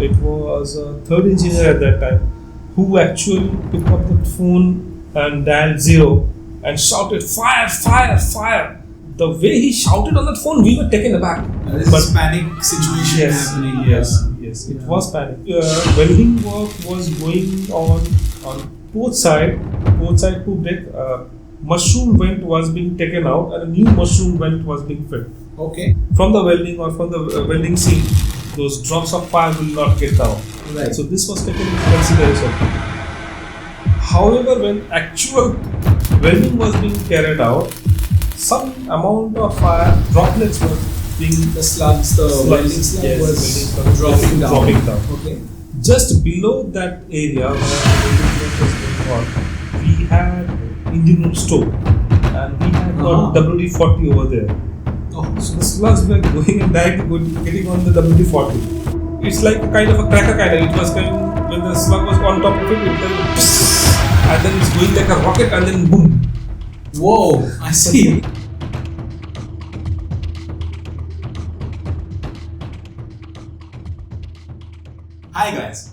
it was a third engineer at that time who actually picked up the phone and dialed 0 and shouted, "Fire, fire, fire!" The way he shouted on that phone, we were taken aback. There is a panic situation happening. Yes, it was panic. Welding work was going on both side to deck. Mushroom vent was being taken out and a new mushroom vent was being filled. Okay. From the welding or from the welding seam, those drops of fire will not get down. Right. So this was taken into consideration. However, when actual welding was being carried out, some amount of fire droplets were being welding slug was dropping down. Okay. Just below that area where welding work was going on, we had engine room store and we had got WD-40 over there. So the slugs were going and getting on the WD-40. It's like a kind of a cracker kind of. It was going, when the slug was on top of it, it went psss, and then it's going like a rocket and then boom. Whoa, I see. Hi guys.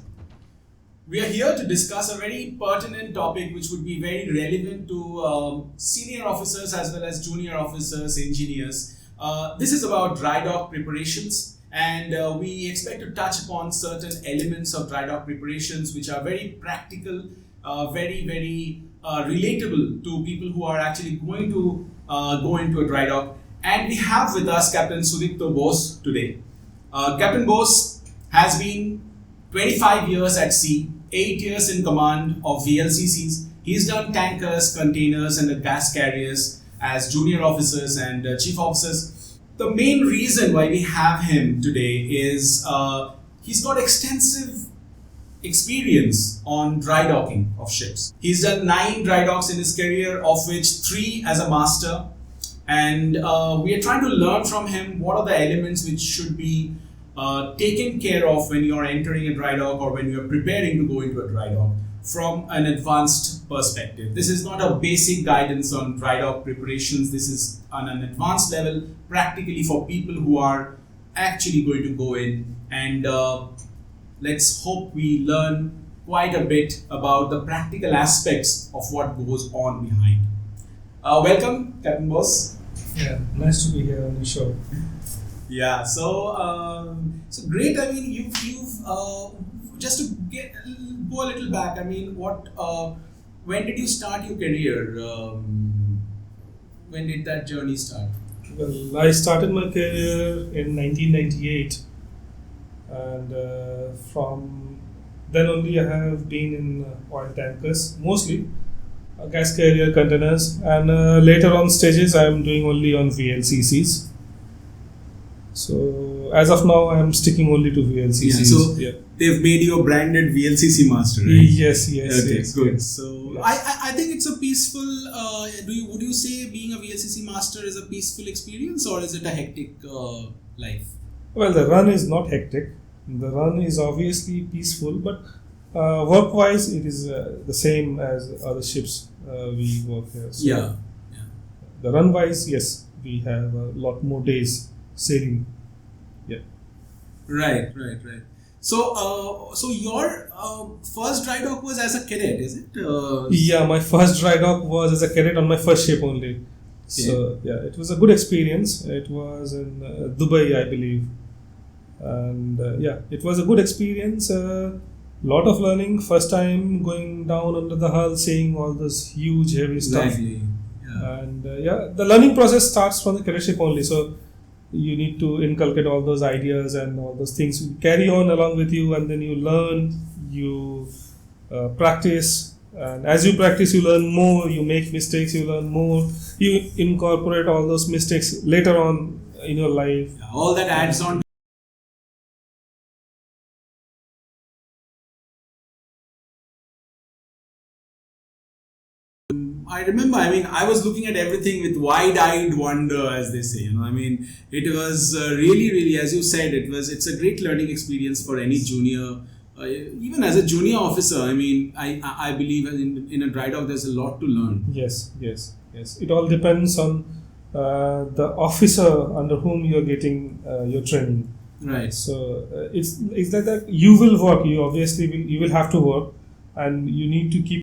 We are here to discuss a very pertinent topic which would be very relevant to senior officers as well as junior officers, engineers. This is about dry dock preparations, and we expect to touch upon certain elements of dry dock preparations which are very practical, very relatable to people who are actually going to go into a dry dock. And we have with us Captain Sudiptya today. Captain Bose has been 25 years at sea, 8 years in command of VLCCs. He's done tankers, containers and the gas carriers as junior officers and chief officers. The main reason why we have him today is he's got extensive experience on dry docking of ships. He's done 9 dry docks in his career, of which 3 as a master. And we are trying to learn from him what are the elements which should be taken care of when you are entering a dry dock or when you are preparing to go into a dry dock from an advanced perspective. This is not a basic guidance on dry dock preparations. This is on an advanced level, practically for people who are actually going to go in. And let's hope we learn quite a bit about the practical aspects of what goes on behind. Welcome, Captain Bose. Yeah, nice to be here on the show. Yeah, so great. I mean, you've just to go a little back. I mean, when did you start your career? When did that journey start? Well, I started my career in 1998, and from then only I have been in oil tankers, mostly gas carrier, containers, and later on stages I am doing only on VLCCs. So as of now, I am sticking only to VLCCs. Yeah, so they've made you a branded VLCC master, right? Yes. Okay, yes, good. Yes. So Yes. I think it's a peaceful. Would you say being a VLCC master is a peaceful experience, or is it a hectic life? Well, the run is not hectic. The run is obviously peaceful, but work-wise, it is the same as other ships we work here. So Yeah. the run-wise, yes, we have a lot more days sailing. Yeah. Right. So your first dry dock was as a cadet, is it? Yeah, my first dry dock was as a cadet on my first ship only. Okay. So yeah, it was a good experience. It was in Dubai, I believe, and it was a good experience. Lot of learning. First time going down under the hull, seeing all this huge, heavy stuff. Exactly. Yeah. And the learning process starts from the cadetship only. So you need to inculcate all those ideas and all those things. You carry on along with you, and then you learn, you practice. And as you practice, you learn more. You make mistakes, you learn more. You incorporate all those mistakes later on in your life. Yeah, all that adds on. I remember, I was looking at everything with wide-eyed wonder, as they say. It was really, as you said, it's a great learning experience for any junior, even as a junior officer. I believe in a dry dock, there's a lot to learn. Yes. It all depends on the officer under whom you are getting your training. Right. So it's like that. You will work. You obviously will have to work, and you need to keep.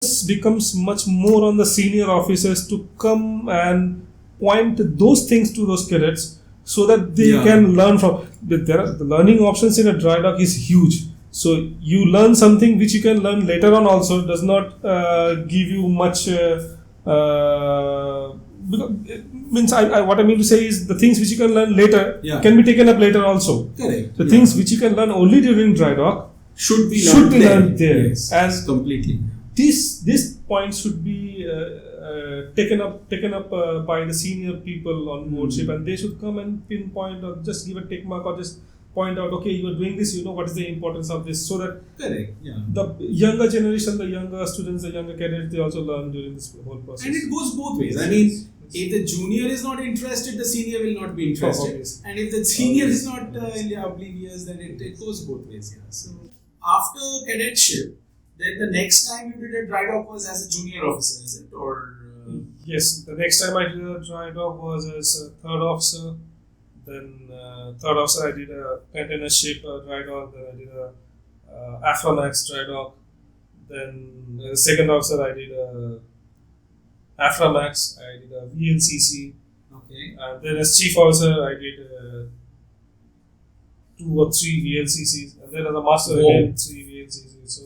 This becomes much more on the senior officers to come and point those things to those cadets so that they can learn from. The learning options in a dry dock is huge. So you learn something which you can learn later on also. Does not give you much. Means what I mean to say is the things which you can learn later can be taken up later also. Correct. The things which you can learn only during dry dock should be learned there. Yes, And completely. This point should be taken up by the senior people on board ship, and they should come and pinpoint or just give a tick mark or just point out, okay, you are doing this, you know what is the importance of this, so that the younger generation, the younger students, the younger cadets, they also learn during this whole process. And it goes both ways. I mean, if the junior is not interested, the senior will not be interested. And if the senior is not oblivious, then it goes both ways. Yeah. So after cadetship, then the next time you did a dry dock was as a junior officer, is it? Or yes, the next time I did a dry dock was as a third officer. Then third officer I did a container ship dry dock. Then I did a Aframax dry dock. Then second officer I did a Aframax. I did a VLCC. Okay. And then as chief officer I did 2 or 3 VLCCs. And then as a master again 3 VLCCs. So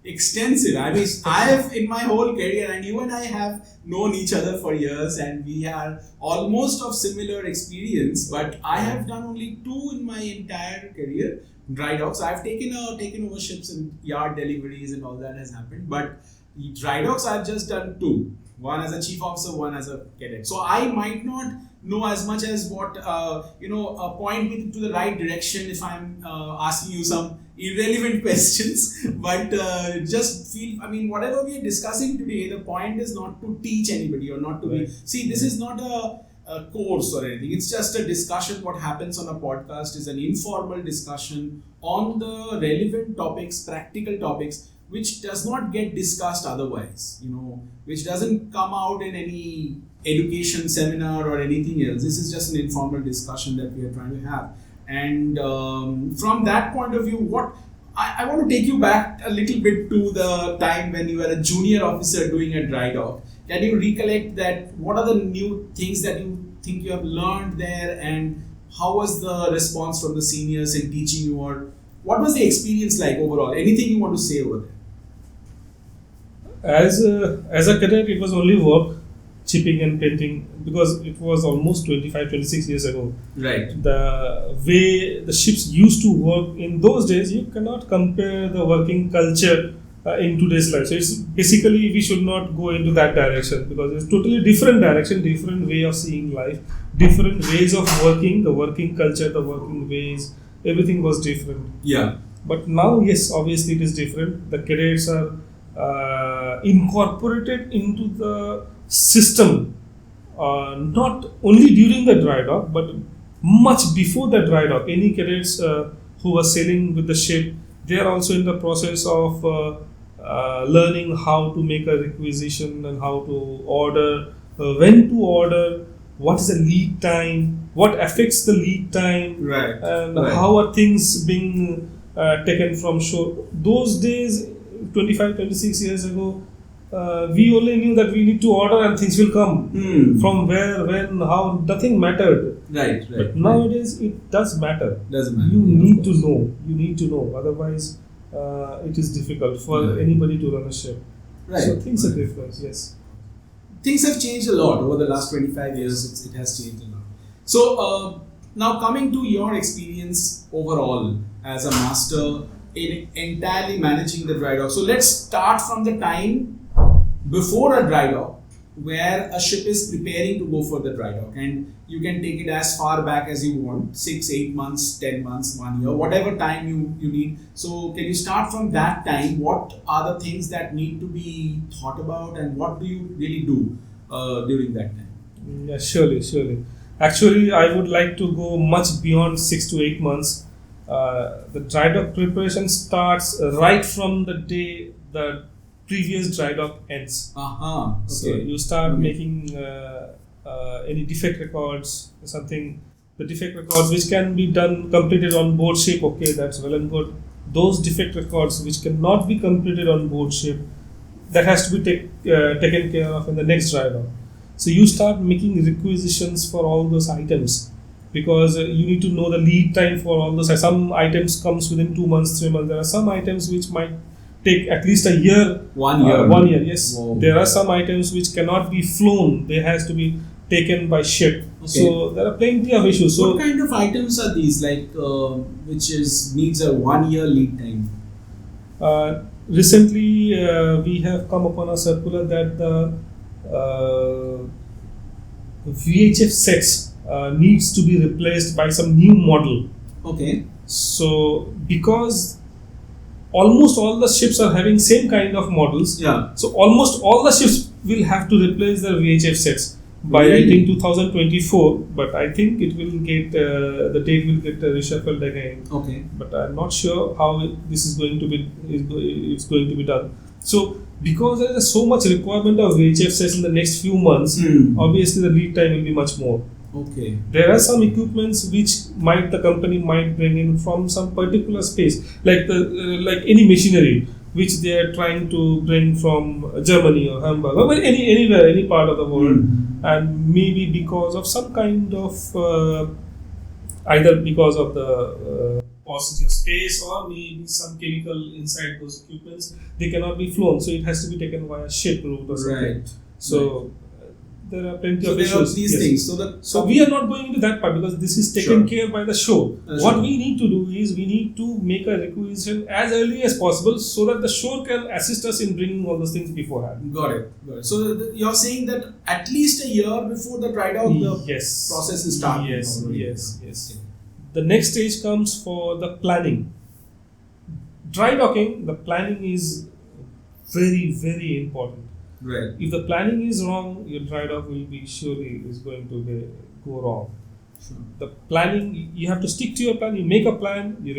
extensive. I mean, I have in my whole career, and you and I have known each other for years, and we are almost of similar experience. But I have done only 2 in my entire career, dry docks. I've taken over ships and yard deliveries and all that has happened. But dry docks, I've just done 2. One as a chief officer, one as a cadet. So I might not know as much as what point me to the right direction if I'm asking you some irrelevant questions, but just feel, I mean, whatever we are discussing today, the point is not to teach anybody or not to be, see, this is not a course or anything, it's just a discussion. What happens on a podcast is an informal discussion on the relevant topics, practical topics, which does not get discussed otherwise, which doesn't come out in any education seminar or anything else. This is just an informal discussion that we are trying to have. And from that point of view, what I want to take you back a little bit to the time when you were a junior officer doing a dry dock. Can you recollect that? What are the new things that you think you have learned there, and how was the response from the seniors in teaching you, or what was the experience like overall? Anything you want to say over there? As a cadet, it was only work, chipping and painting, because it was almost 25-26 years ago. Right. The way the ships used to work in those days, you cannot compare the working culture in today's life. So it's basically, we should not go into that direction, because it's totally different direction, different way of seeing life, different ways of working, the working culture, the working ways, everything was different. Yeah. But now, yes, obviously it is different. The cadets are incorporated into the system, not only during the dry dock, but much before the dry dock. Any cadets who are sailing with the ship, they are also in the process of learning how to make a requisition and how to order, when to order, what is the lead time, what affects the lead time, and how are things being taken from shore. Those days, 25-26 years ago, we only knew that we need to order and things will come. From where, when, how, nothing mattered. Right. But nowadays it does matter. Doesn't matter. You need to know. You need to know. Otherwise, it is difficult for anybody to run a ship. Right. So things are different. Yes. Things have changed a lot over the last 25 years. It has changed a lot. So now coming to your experience overall as a master in entirely managing the dry dock. So let's start from the time before a dry dock, where a ship is preparing to go for the dry dock, and you can take it as far back as you want, 6, 8 months, 10 months, 1 year, whatever time you need. So can you start from that time? What are the things that need to be thought about, and what do you really do during that time? Yeah, surely. Actually, I would like to go much beyond 6 to 8 months. The dry dock preparation starts right from the day the previous dry dock ends. Okay. So you start making any defect records, something, the defect records which can be completed on board ship. Okay, that's well and good. Those defect records which cannot be completed on board ship, that has to be taken care of in the next dry dock. So you start making requisitions for all those items, because you need to know the lead time for all those. Some items comes within 2 months, 3 months. There are some items which might take at least a year. 1 year. 1 year, yes. Wow. There are some items which cannot be flown. They has to be taken by ship. Okay. So there are plenty of issues. So what kind of items are these, like which needs a 1 year lead time? Recently, we have come upon a circular that the VHF sets needs to be replaced by some new model. Okay. So because almost all the ships are having same kind of models, Yeah. so almost all the ships will have to replace their VHF sets by I think 2024. But I think it will get the date will get reshuffled again. Okay. But I'm not sure how this is going to be. It's going to be done. So because there is so much requirement of VHF sets in the next few months, obviously the lead time will be much more. Okay. There are some equipments which the company might bring in from some particular space, like any machinery which they are trying to bring from Germany or Hamburg or anywhere, any part of the world, and maybe because of some kind of either because of the paucity of space or maybe some chemical inside those equipments, they cannot be flown, so it has to be taken via ship route or something. Right. So there are plenty So of there are issues. these Yes. things. So we are not going into that part because this is taken care by the shore. What we need to do is we need to make a requisition as early as possible so that the shore can assist us in bringing all those things beforehand. Got it. So you're saying that at least a year before the dry dock, the Yes. process is starting. Yes, already. yes. The next stage comes for the planning. Dry docking, the planning is very, very important. Right. If the planning is wrong, your dry dock will be surely is going to go wrong. Sure. The planning, you have to stick to your plan. You make a plan, you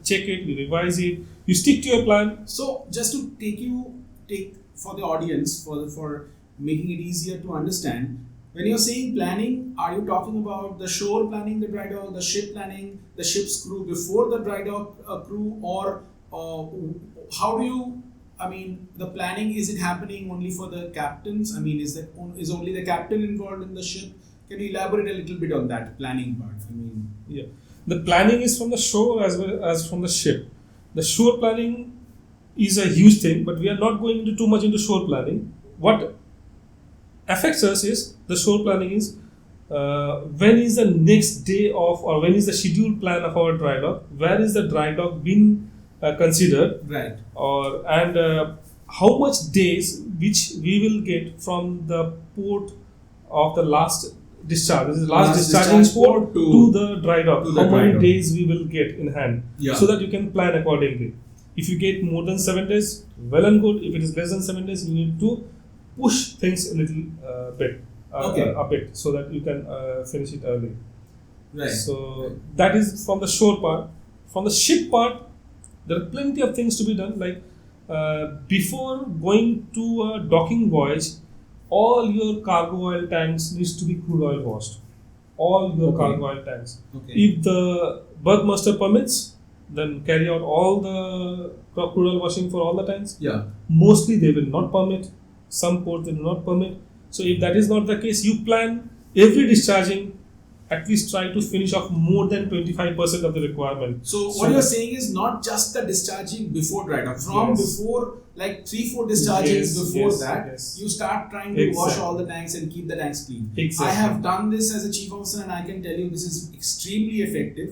check it, you revise it, you stick to your plan. So just to take for the audience, for making it easier to understand, when you're saying planning, are you talking about the shore planning the dry dock, the ship planning the ship's crew before the dry dock crew, or how do you? I mean, the planning, is it happening only for the captains? I mean, is only the captain involved in the ship? Can you elaborate a little bit on that planning part? I mean, yeah, the planning is from the shore as well as from the ship. The shore planning is a huge thing, but we are not going into too much into shore planning. What affects us is the shore planning is when is the next day of, or when is the scheduled plan of our dry dock? Where is the dry dock been considered, right? And how much days which we will get from the port of the last discharge. This is last discharging port to the dry dock. How many days we will get in hand, so that you can plan accordingly. If you get more than 7 days, well and good. If it is less than 7 days, you need to push things a little bit, a bit, so that you can finish it early. Right. So that is from the shore part. From the ship part, there are plenty of things to be done. Like before going to a docking voyage, all your cargo oil tanks needs to be crude oil washed. All your cargo oil tanks. Okay. If the berthmaster permits, then carry out all the crude oil washing for all the tanks. Yeah. Mostly they will not permit. some ports they do not permit. So if that is not the case, you plan every discharging, at least try to finish off more than 25% of the requirement. So what you're saying is not just the discharging before dry dock. From before, like 3-4 dischargings before that, you start trying to wash all the tanks and keep the tanks clean. I have done this as a chief officer, and I can tell you this is extremely effective.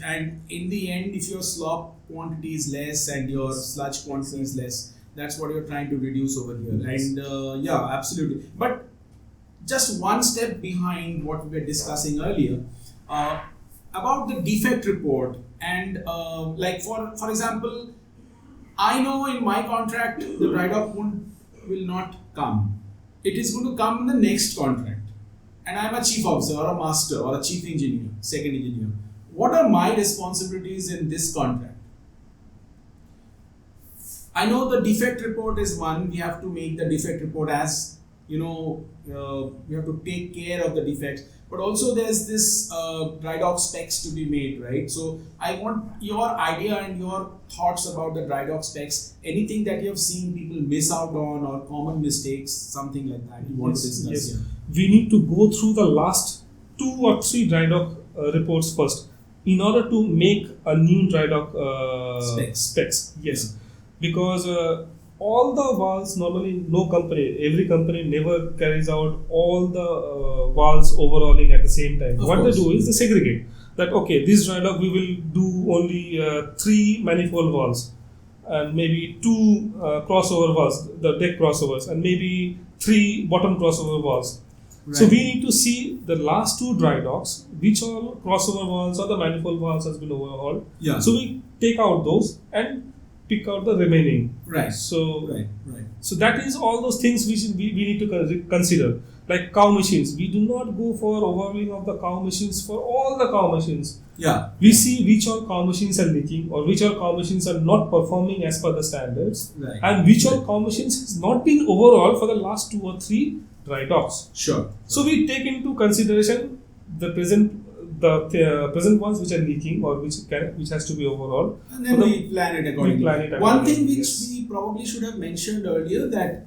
And in the end, if your slop quantity is less and your sludge quantity is less, that's what you're trying to reduce over here. And yeah, absolutely. But just one step behind what we were discussing earlier about the defect report, and like for example, I know in my contract the dry dock will not come. It is going to come in the next contract, and I'm a chief officer or a master or a chief engineer, second engineer. What are my responsibilities in this contract? I know the defect report is one. We have to make the defect report as we have to take care of the defects, but also there's this dry dock specs to be made, right? So I want your idea and your thoughts about the dry dock specs, anything that you have seen people miss out on or common mistakes, something like that you want to discuss here. We need to go through the last 2 or 3 dry dock reports first in order to make a new dry dock specs. Yes, because all the valves, normally every company never carries out all the valves overhauling at the same time. What they do is they segregate that, okay, this dry dock we will do only 3 manifold valves and maybe 2 crossover valves, the deck crossovers, and maybe 3 bottom crossover valves. Right. So we need to see the last 2 dry docks, which all crossover valves or the manifold valves has been overhauled. Yeah. So we take out those and pick out the remaining. Right. So that is all those things we need to consider. Like cow machines, we do not go for overhauling of the cow machines for all the cow machines. Yeah. We see which all cow machines are leaking or which all cow machines are not performing as per the standards, and which all cow machines has not been overhauled for the last 2 or 3 dry docks. Sure. So we take into consideration the present ones which are leaking or which has to be overhauled. And then we plan it accordingly. One thing which we probably should have mentioned earlier, that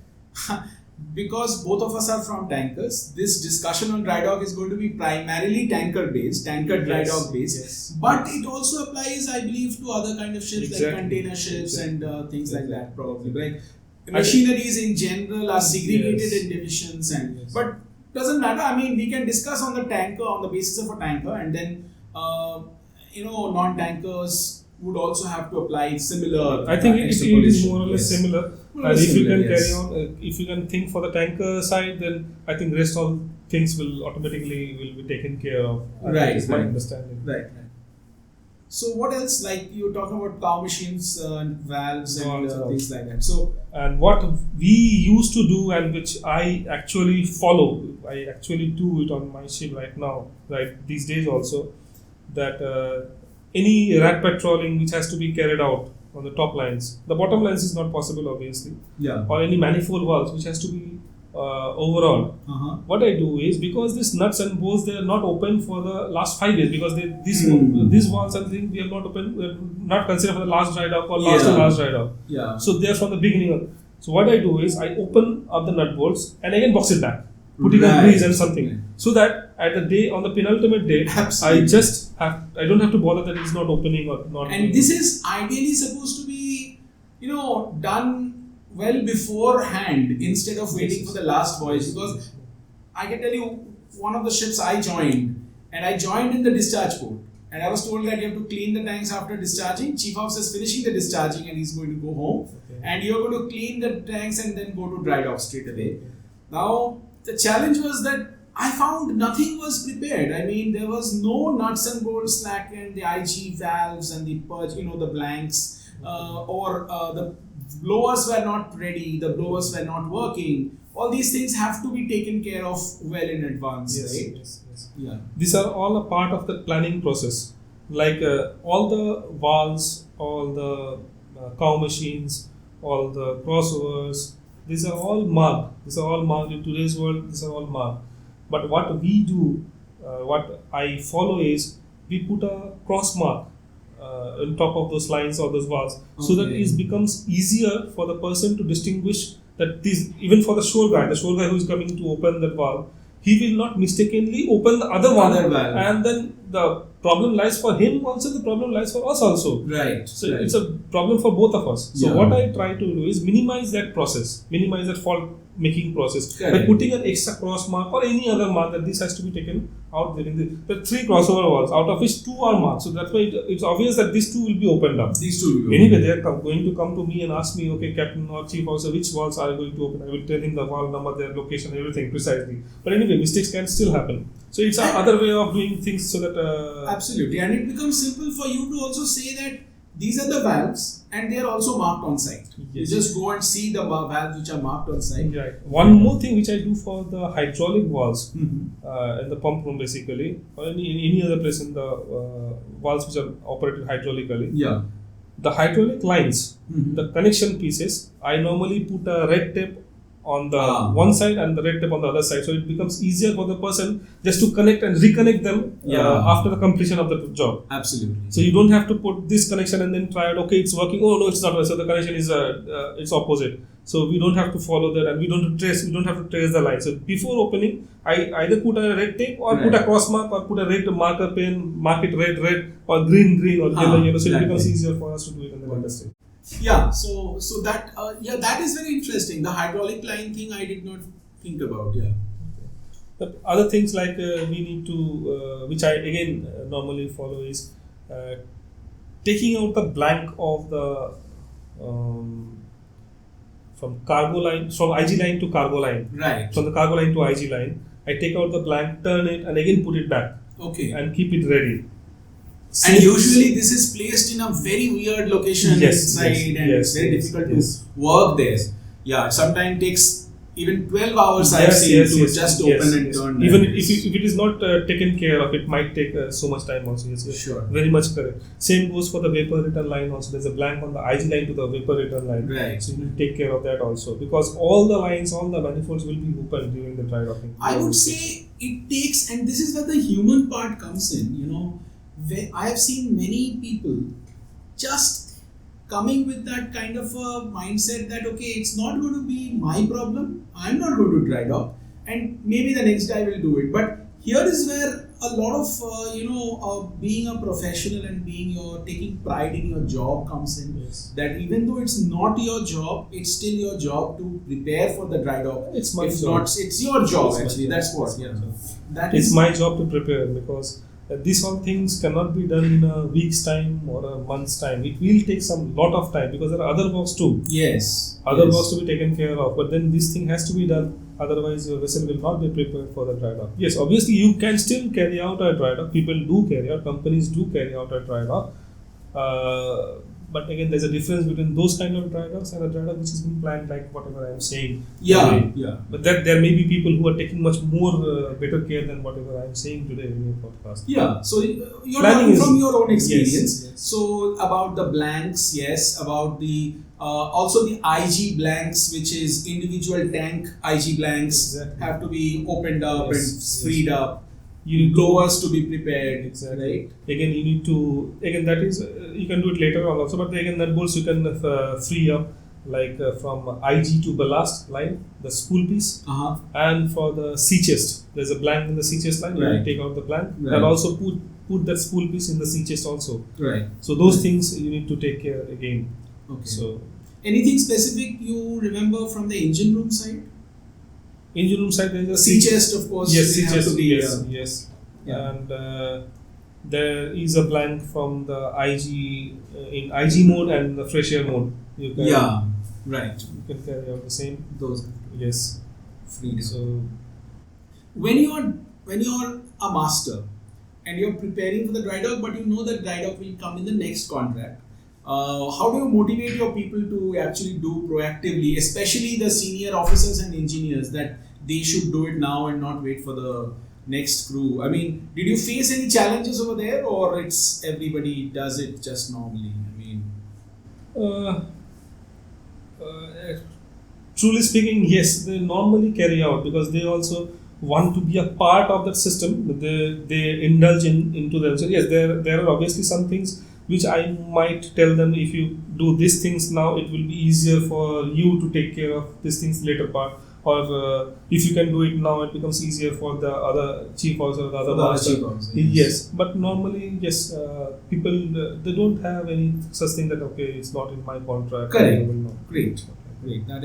because both of us are from tankers, this discussion on dry dock is going to be primarily tanker dry dock based. But it also applies, I believe, to other kind of ships like container ships and things like that probably. Like machineries in general are segregated in divisions, but doesn't matter. I mean, we can discuss on the tanker, on the basis of a tanker, and then non-tankers would also have to apply similar. I think it is more or less similar. And if you can carry on, if you can think for the tanker side, then I think rest all things will automatically be taken care of. That is my understanding. Right. So what else? Like you were talking about cow machines and valves and things like that. So and what we used to do, and which I actually follow, I actually do it on my ship right now, right these days also, that any rat patrolling which has to be carried out on the top lines, the bottom lines is not possible obviously. Yeah. Or any manifold valves which has to be overall. What I do is, because these nuts and bolts, they are not open for the last 5 years, because these valves and things we have not open, not considered for the last dry dock or last dry dock. Yeah. So they are from the beginning. So what I do is I open up the nut bolts and again box it back, put it on grease and something, so that at the day, on the penultimate day, I don't have to bother that it's not opening or not. And this is ideally supposed to be, done well beforehand instead of waiting for the last voyage, because I can tell you, one of the ships I joined in the discharge port, and I was told that you have to clean the tanks after discharging. Chief officer is finishing the discharging and he's going to go home, and you're going to clean the tanks and then go to dry dock straight away. Now the challenge was that I found nothing was prepared. I mean, there was no nuts and bolts slackened, the IG valves and the purge, the blanks, or the blowers were not ready, the blowers were not working. All these things have to be taken care of well in advance, right? Yes. Yeah. These are all a part of the planning process. Like all the valves, all the cow machines, all the crossovers, these are all marked. In today's world, these are all marked. But what we do, what I follow is, we put a cross mark on top of those lines or those valves, so that it becomes easier for the person to distinguish that this, even for the shore guy who is coming to open that valve, he will not mistakenly open the other valve, and then the problem lies for him also, the problem lies for us also. Right. So it's a problem for both of us. So what I try to do is minimize that process, minimize that fault making process by putting an extra cross mark or any other mark that this has to be taken out during the 3 crossover valves, out of which 2 are marked. So that's why it's obvious that these 2 will be opened up. These 2 will be anyway, they are going to come to me and ask me, okay, Captain or Chief Officer, which valves are you going to open? I will tell him the valve number, their location, everything precisely. But anyway, mistakes can still happen. So it's another way of doing things so that... Absolutely. And it becomes simple for you to also say that these are the valves and they are also marked on site. Yes. You just go and see the valves which are marked on site. Right. One more thing which I do for the hydraulic valves in the pump room basically, or any other place in the valves which are operated hydraulically. Yeah. The hydraulic lines, the connection pieces, I normally put a red tape on the one side and the red tape on the other side, so it becomes easier for the person just to connect and reconnect them after the completion of the job. Absolutely. So you don't have to put this connection and then try it. Okay, it's working. Oh no, it's not. So the connection is it's opposite. So we don't have to follow that, and we don't have to trace the line. So before opening, I either put a red tape or put a cross mark or put a red marker pen, mark it red or green or yellow. So it becomes easier for us to do it in the industry. Yeah, so that that is very interesting. The hydraulic line thing I did not think about. Yeah. But other things like we need to, which I again normally follow is taking out the blank of the from cargo line, from IG line to cargo line. Right. From the cargo line to IG line, I take out the blank, turn it, and again put it back. Okay. And keep it ready. And usually this is placed in a very weird location inside, and it's very difficult to work there. Yeah, sometimes takes even 12 hours I've seen to just open and turn. Even if it is not taken care of, it might take so much time also. Yes, sure. Very much correct. Same goes for the vapor return line also. There's a blank on the IG line to the vapor return line. Right. So you need to take care of that also, because all the lines, all the manifolds will be open during the dry docking. I would say it takes, and this is where the human part comes in, you know. I have seen many people just coming with that kind of a mindset that okay, it's not going to be my problem, I'm not going to dry dock, and maybe the next guy will do it. But here is where a lot of being a professional and taking pride in your job comes in. Yes. That even though it's not your job, it's still your job to prepare for the dry dock. It's my if job. not, it's your job actually. That's what. It's my job to prepare, because these all things cannot be done in a week's time or a month's time. It will take some lot of time, because there are other works too. Yes. Other works to be taken care of. But then this thing has to be done. Otherwise, your vessel will not be prepared for the dry dock. Yes, obviously you can still carry out a dry dock. People do carry out. Companies do carry out a dry dock. But again, there's a difference between those kind of dry docks and a dry dock which has been planned, like whatever I am saying. Yeah. But there may be people who are taking much more better care than whatever I am saying today in your podcast. Yeah. So you're Planning talking from your own experience. Yes. So about the blanks, yes. About the also the IG blanks, which is individual tank IG blanks, have to be opened up and freed up. You need blowers to be prepared. Exactly. Right? Again, you need to, that is, you can do it later on also, but again, that bolts you can free up, like from IG to ballast line, the spool piece, and for the sea chest, there's a blank in the sea chest line, you take out the blank, and also put that spool piece in the sea chest also. Right. So those things you need to take care again. Okay. So, anything specific you remember from the engine room side? Engine room side, there is a sea chest, of course. Yes, sea chest. To be, yes. Yeah. And there is a blank from the IG in IG mode and the fresh air mode. You can, right. You can carry out the same. Those. Yes. Freedom. So when you're a master and you're preparing for the dry dock, but you know that dry dock will come in the next contract. How do you motivate your people to actually do proactively, especially the senior officers and engineers, that they should do it now and not wait for the next crew? I mean, did you face any challenges over there, or it's everybody does it just normally? I mean, truly speaking, yes, they normally carry out, because they also want to be a part of that system. They indulge into them. So yes, there are obviously some things which I might tell them, if you do these things now, it will be easier for you to take care of these things later part. Or if you can do it now, it becomes easier for the other chief officer or the other master. Yes, but normally, yes, people they don't have any such thing that okay, it's not in my contract. Correct. Great. That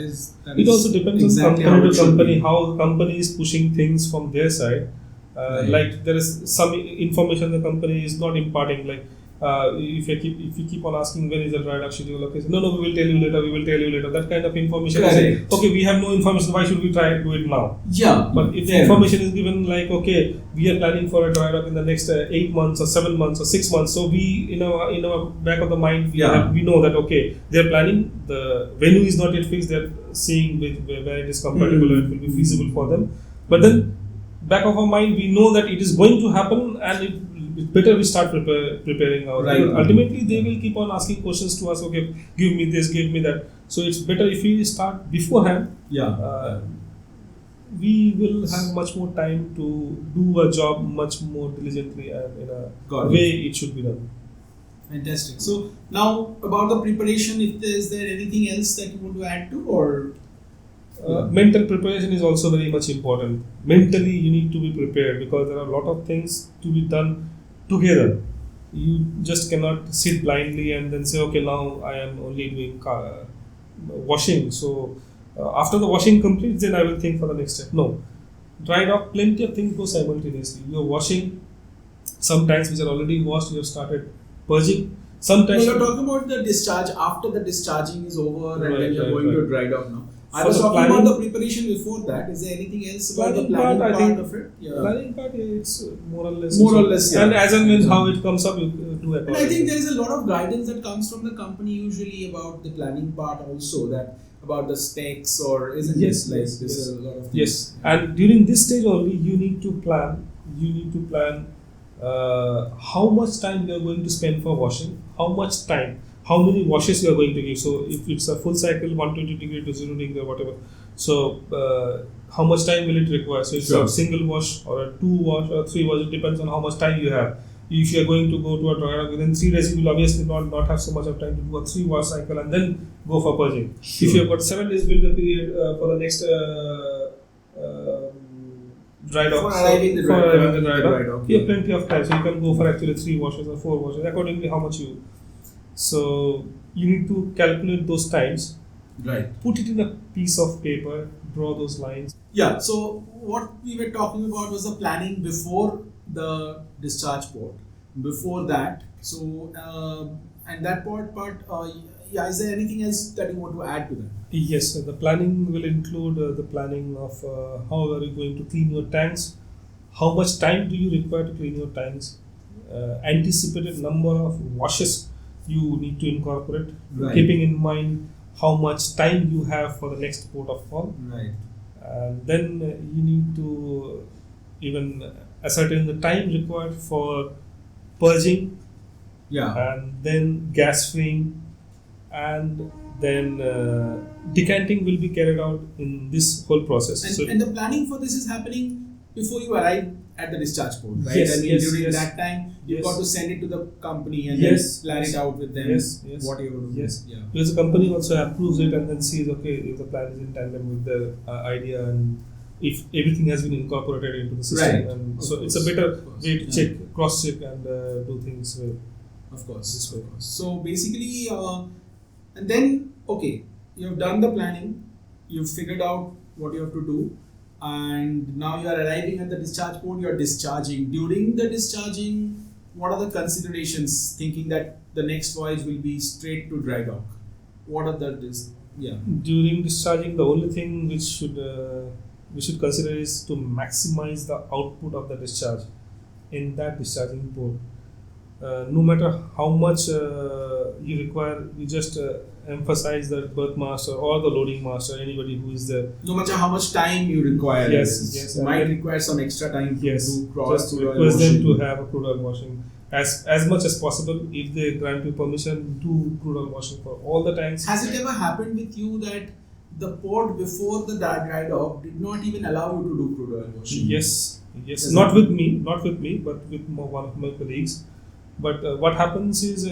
it also depends exactly on company to company, how the company is pushing things from their side. Right. Like there is some information the company is not imparting. Like if you keep on asking when is the dry dock schedule, okay, no, we will tell you later. That kind of information. Is, okay, we have no information. Why should we try to do it now? Yeah. But if the information is given like okay, we are planning for a dry dock in the next 8 months or 7 months or 6 months. So we in our back of the mind we know that okay, they are planning. The venue is not yet fixed. They are seeing where it is compatible and it will be feasible for them. But then back of our mind, we know that it is going to happen, and it's better we start preparing our. Right. Ultimately, they will keep on asking questions to us. Okay, give me this, give me that. So it's better if we start beforehand. We will have much more time to do a job much more diligently and in a way it should be done. Fantastic. So now about the preparation, is there anything else that you want to add to, or? Mental preparation is also very much important. Mentally, you need to be prepared because there are a lot of things to be done together. You just cannot sit blindly and then say, okay, now I am only doing washing. So after the washing completes, then I will think for the next step. No. Dry dock, plenty of things go simultaneously. You are washing, some tanks which are already washed, you have started purging. Sometimes you're talking about the discharge after the discharging is over and then you're going to dry dock now. I was talking about the preparation before that. Is there anything else about the planning part of it? Planning part, it's more or less. And as and when how it comes up, you do it. And I think there is a lot of guidance that comes from the company usually about the planning part also, that about the specs or isn't yes, it? Like yes, there's a lot of things. Yes, and during this stage only, you need to plan. How much time you are going to spend for washing, how much time, how many washes you are going to give. So if it's a full cycle, 120 degree to 0 degree or whatever, so how much time will it require? So it's a single wash or a 2 wash or 3 wash, it depends on how much time you have. If you are going to go to a dry dock within 3 days, you will obviously not have so much of time to do a 3 wash cycle and then go for purging. If you have got 7 days build period for the next dry dock, for arriving the dry dock, you have plenty of time, so you can go for actually 3 washes or 4 washes accordingly how much you. So you need to calculate those times, put it in a piece of paper, draw those lines. Yeah, so what we were talking about was the planning before the discharge port, before that. So and that part is there anything else that you want to add to that? Yes, the planning will include the planning of how are you going to clean your tanks, how much time do you require to clean your tanks, anticipated number of washes you need to incorporate, keeping in mind how much time you have for the next port of call. And then you need to even ascertain the time required for purging, and then gas freeing, and then decanting will be carried out in this whole process. And the planning for this is happening before you arrive at the discharge port, right? During that time, you've got to send it to the company and then plan it out with them. What you're going to do. Because the company also approves it and then sees, okay, if the plan is in tandem with the idea and if everything has been incorporated into the system. And so it's a better way to check, cross check and do things of course. This way. So basically, and then, okay, you've done the planning, you've figured out what you have to do, and now you are arriving at the discharge port, you are discharging. During the discharging, what are the considerations, thinking that the next voyage will be straight to dry dock? What are During discharging, the only thing which we should consider is to maximize the output of the discharge in that discharging port. No matter how much you require, you just emphasize the berth master or the loading master, anybody who is there. No matter how much time you require. Yes. Might require some extra time to cross. Just request them to have a crude oil washing as much as possible. If they grant you permission, do crude oil washing for all the tanks. Has it ever happened with you that the port before the dry dock did not even allow you to do crude oil washing? Yes. Not with me, but with one of my colleagues. But what happens is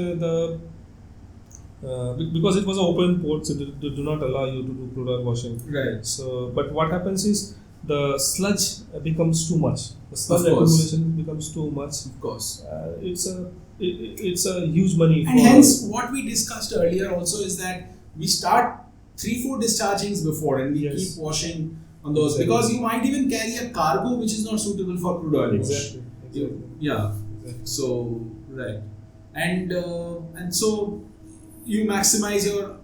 because it was an open port, so they do not allow you to do crude oil washing. Right. So, but what happens is the sludge becomes too much. The sludge Of course. accumulation becomes too much. Of course. It's a huge money. And hence, what we discussed earlier also is that we start 3-4 dischargings before, and we Yes. keep washing on those, Exactly. because you might even carry a cargo which is not suitable for crude oil wash. Exactly. Yeah. Exactly. So right, and so you maximize your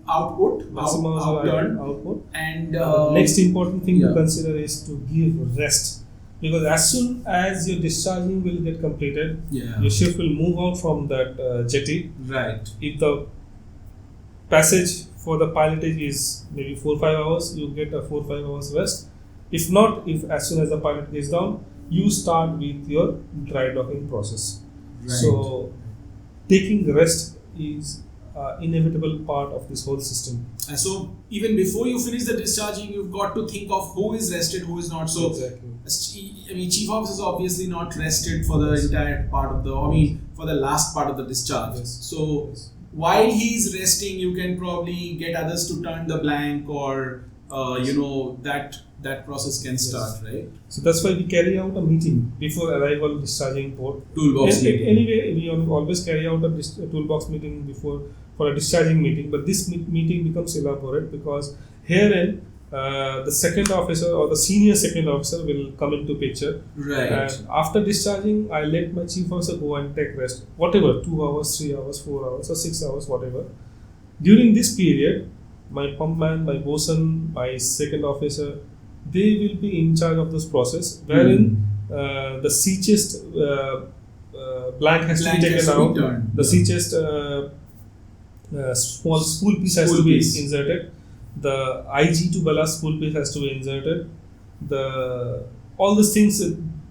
output, Maximize your outturn, output. and Next important thing yeah. to consider is to give rest, because as soon as your discharging will get completed, yeah, your ship will move out from that jetty. right, If the passage for the pilotage is maybe 4-5 hours, you get a 4-5 hours rest. If not, if as soon as the pilot gets down, you start with your dry docking process. right. So taking rest is inevitable part of this whole system. And so even before you finish the discharging, you've got to think of who is rested, who is not. So Exactly. I mean, chief officer is obviously not rested for the entire part of the, I mean, for the last part of the discharge. Yes. So Yes. while he's resting, you can probably get others to turn the blank, or that process can start, right? So that's why we carry out a meeting before arrival discharging port. Toolbox meeting. Anyway, we always carry out a toolbox meeting before for a discharging meeting, but this meeting becomes elaborate because herein the second officer or the senior second officer will come into picture. Right. And after discharging, I let my chief officer go and take rest, whatever, 2 hours, 3 hours, 4 hours, or 6 hours, whatever. During this period, my pump man, my bosun, my second officer, they will be in charge of this process, wherein the sea chest blank has to be taken out. The sea chest small spool piece has to be inserted. The IG to ballast spool piece has to be inserted. All these things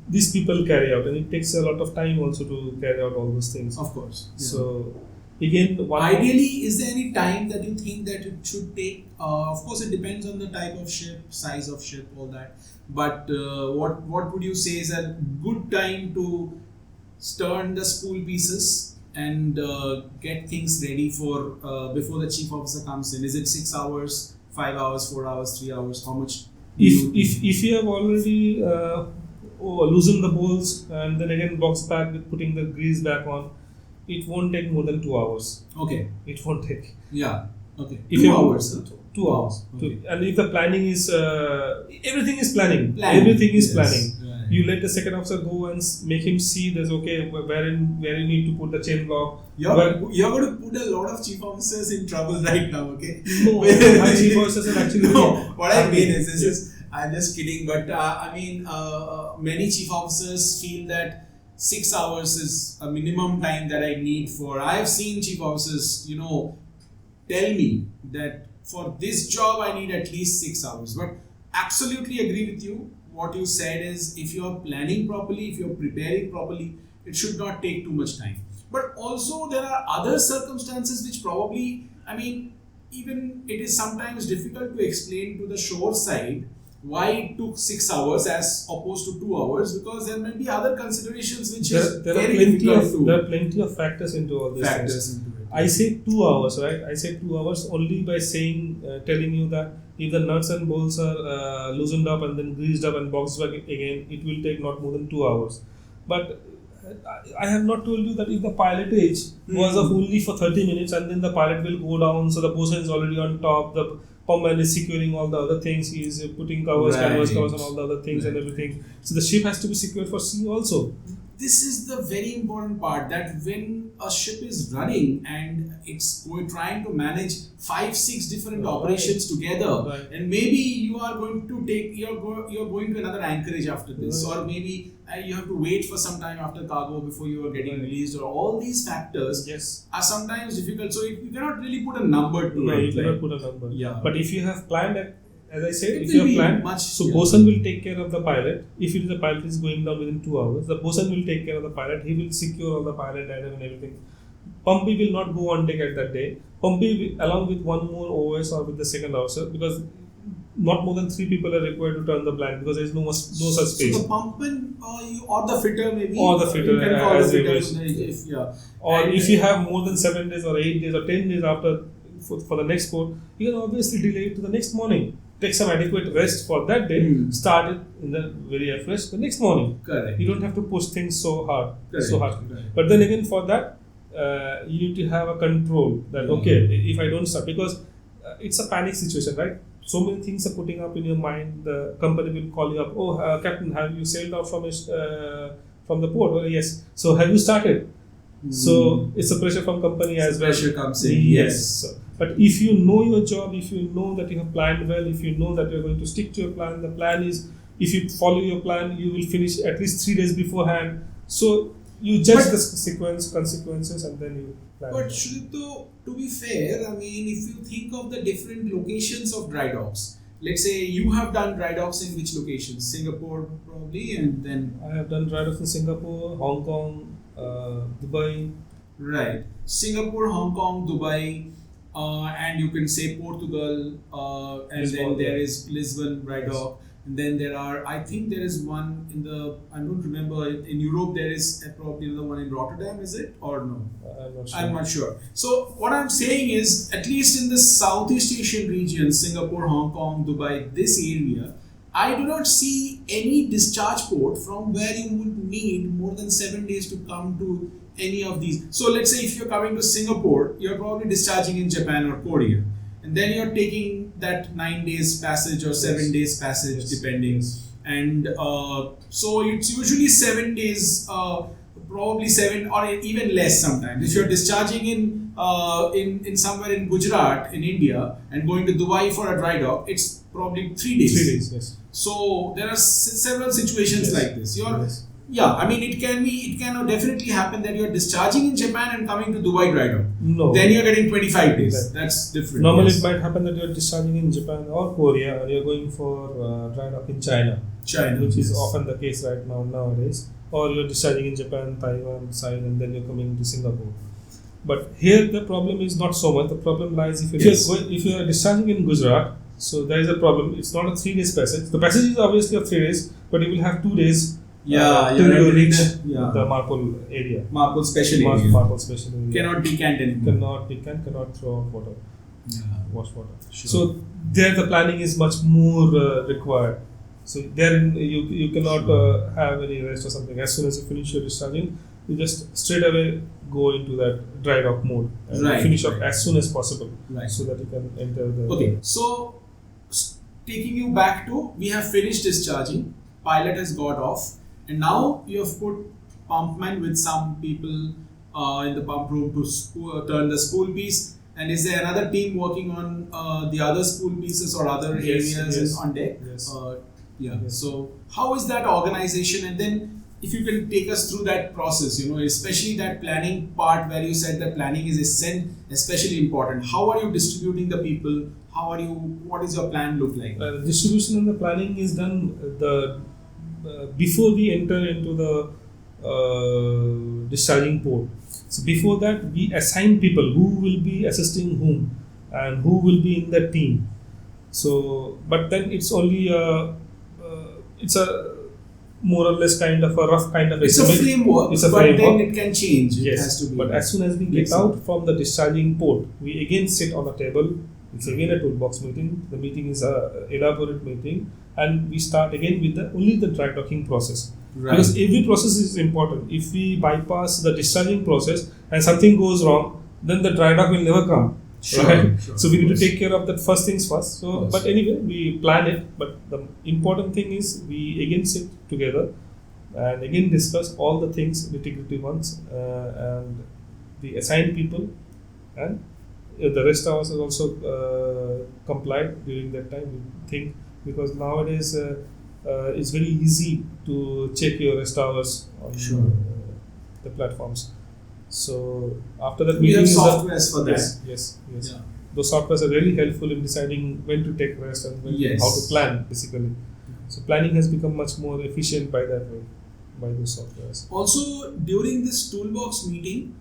these people carry out, and it takes a lot of time also to carry out all those things. Of course. Yeah. So again, ideally, is there any time that you think that it should take? Of course, it depends on the type of ship, size of ship, all that. But what would you say is a good time to turn the spool pieces and get things ready for before the chief officer comes in? Is it 6 hours, 5 hours, 4 hours, 3 hours? How much? If you have already loosened the bolts and then again box back with putting the grease back on, it won't take more than 2 hours. Okay. It won't take. Yeah. Okay. If 2 hours. Huh? 2 hours. Okay. And if the planning is everything is planning. Planning. Everything is Yes. planning. Right. You let the second officer go and make him see there's okay where you need to put the chain block. You're going to put a lot of chief officers in trouble right now, okay? No, my chief officers are actually no. What I mean is I'm just kidding, but I mean many chief officers feel that 6 hours is a minimum time that I need for. I have seen chief officers, tell me that for this job I need at least 6 hours. But absolutely agree with you. What you said is, if you are planning properly, if you are preparing properly, it should not take too much time. But also there are other circumstances which probably, I mean, even it is sometimes difficult to explain to the shore side why it took 6 hours as opposed to 2 hours, because there may be other considerations which is very difficult to. There are plenty of factors into all these things. I say 2 hours, right? I say 2 hours only by saying, telling you that if the nuts and bolts are loosened up and then greased up and boxed back again, it will take not more than 2 hours. But I have not told you that if the pilotage was of only for 30 minutes and then the pilot will go down, so the bosun is already on top, the pumpman is securing all the other things, he is putting covers, canvas covers and all the other things and everything. So the ship has to be secured for sea also. This is the very important part, that when a ship is running and it's trying to manage 5-6 different operations together, and maybe you are going to you're going to another anchorage after this, or maybe you have to wait for some time after cargo before you are getting released, or all these factors are sometimes difficult. So you cannot really put a number to it. You cannot put a number. Yeah. But if you have planned it, as I said, It if you will have be planned, much- so yeah. bosun will take care of the pilot. If it is the pilot is going down within 2 hours, the bosun will take care of the pilot. He will secure all the pilot item and everything. Pumpy will not go on deck at that day. Pumpy along with one more OS or with the second officer, because not more than 3 people are required to turn the plank because there is no such space. So the pumpman or the fitter maybe. Or the fitter, you can call as the you fitter wish. Or if you have more than 7 days or 8 days or 10 days after for the next port, you can obviously delay it to the next morning. Take some adequate rest for that day. Start it in the very fresh the next morning. Correct. You don't have to push things so hard. Correct. But then again, for that, you need to have a control that okay, if I don't start, because it's a panic situation, right? So many things are putting up in your mind. The company will call you up. Oh, Captain, have you sailed out from the port? Oh, yes. So have you started? So it's a pressure from company as well. Pressure comes in. Yes. So, but if you know your job, if you know that you have planned well, if you know that you're going to stick to your plan, the plan is, if you follow your plan, you will finish at least 3 days beforehand. So you judge the consequences, and then you plan. But Sudiptya, to be fair, I mean, if you think of the different locations of dry docks, let's say you have done dry docks in which locations? Singapore probably, and then I have done dry docks in Singapore, Hong Kong, Dubai. Right, Singapore, Hong Kong, Dubai, and you can say Portugal, and Lisbon, then there is Lisbon dry dock. And then there are, I think there is one I don't remember, in Europe there is probably another one in Rotterdam, is it? Or no? I'm not sure. So what I'm saying is, at least in the Southeast Asian region, Singapore, Hong Kong, Dubai, this area, I do not see any discharge port from where you would need more than 7 days to come to any of these. So let's say if you're coming to Singapore, you're probably discharging in Japan or Korea. And then you're taking that 9 days passage or 7 days passage, depending. And so it's usually 7 days, probably 7 or even less sometimes. If you're discharging in somewhere in Gujarat, in India, and going to Dubai for a dry dock, it's probably 3 days. 3 days, yes. So there are several situations like this. Yeah, I mean, it can definitely happen that you're discharging in Japan and coming to Dubai dry dock. No. Then you're getting 25 days. That's different. Normally it might happen that you're discharging in Japan or Korea, or you're going for dry dock in China, which is often the case right now nowadays. Or you're discharging in Japan, Taiwan side, and then you're coming to Singapore. But here the problem is not so much. The problem lies if you are discharging in Gujarat. So there is a problem. It's not a 3 days passage. The passage is obviously of 3 days, but you will have 2 days. Till you reach the Marpol area. Marpol special area. Marpol special area. Cannot decant anymore. Cannot decant, cannot throw out water. Wash water. Sure. So there the planning is much more required. So there you cannot have any rest or something. As soon as you finish your discharging, you just straight away go into that dry dock mode and finish up as soon as possible, so that you can enter the. Okay, so taking you back to, we have finished discharging, pilot has got off, and now you have put pumpman with some people in the pump room to turn the spool piece. And is there another team working on the other spool pieces or other areas on deck? Yes. So how is that organization? And then if you can take us through that process, especially that planning part where you said that planning is especially important. How are you distributing the people? What does your plan look like? The distribution and the planning is done before we enter into the discharging port. So before that, we assign people who will be assisting whom and who will be in the team. So, but then it's only it's a more or less kind of a rough kind of estimate. It's a framework, but then it can change. Yes, it has to be. But as soon as we get out from the discharging port, we again sit on a table. It's again a toolbox meeting. The meeting is a elaborate meeting, and we start again with only the dry docking process. Right. Because every process is important. If we bypass the discharging process and something goes wrong, then the dry dock will never come. Sure. So we need to take care of that first things first. So, but anyway, we plan it. But the important thing is we again sit together and again discuss all the things, nitty-gritty ones, and we assign people, and the rest of us also complied during that time. We think, because nowadays it's very easy to check your rest hours on the platforms. So after that, we have softwares for that. Yes. Yeah. Those softwares are really helpful in deciding when to take rest and how to plan, basically. So planning has become much more efficient by that way, by those softwares. Also, during this toolbox meeting,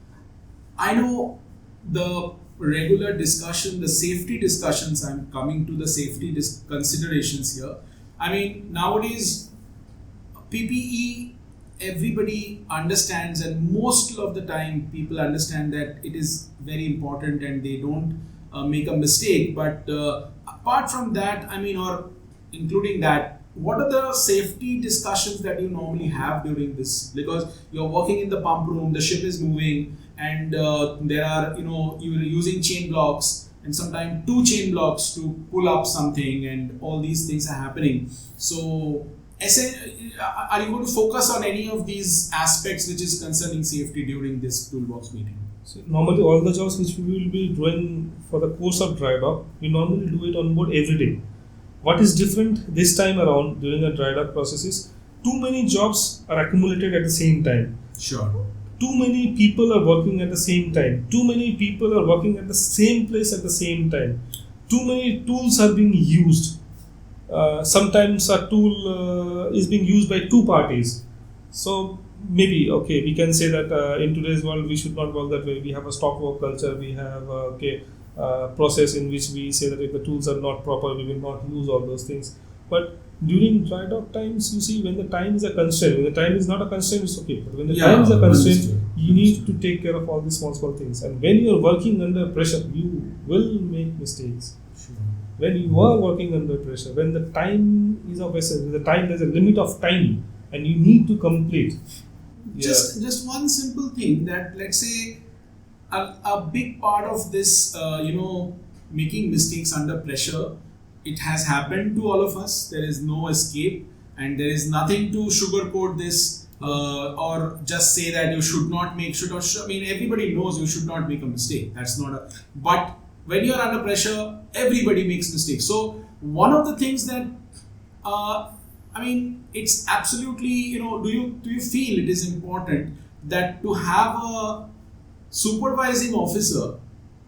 I know the regular discussion, the safety discussions, I'm coming to the safety considerations here. I mean, nowadays, PPE, everybody understands, and most of the time people understand that it is very important and they don't make a mistake. But apart from that, I mean, or including that, what are the safety discussions that you normally have during this? Because you're working in the pump room, the ship is moving, and there are, you're using chain blocks, and sometimes 2 chain blocks to pull up something, and all these things are happening. So, are you going to focus on any of these aspects which is concerning safety during this toolbox meeting? So normally, all the jobs which we will be doing for the course of dry dock, we normally do it on board every day. What is different this time around during the dry dock process is too many jobs are accumulated at the same time. Sure. Too many people are working at the same time. Too many people are working at the same place at the same time. Too many tools are being used. Sometimes a tool is being used by 2 parties. So maybe, okay, we can say that in today's world we should not work that way. We have a stop work culture. We have process in which we say that if the tools are not proper, we will not use all those things. But during dry dock times, you see, when the time is a constraint, when the time is not a constraint, it's okay. But when the time is a constraint, you need to take care of all these small things. And when you are working under pressure, you will make mistakes. Sure. When you are working under pressure, when the time is of essence, there's a limit of time, and you need to complete. Just one simple thing, that let's say a big part of this, making mistakes under pressure, it has happened to all of us. There is no escape, and there is nothing to sugarcoat this or just say that you should not make. I mean, everybody knows you should not make a mistake. That's not a. But when you are under pressure, everybody makes mistakes. So one of the things that it's absolutely, do you feel it is important that to have a supervising officer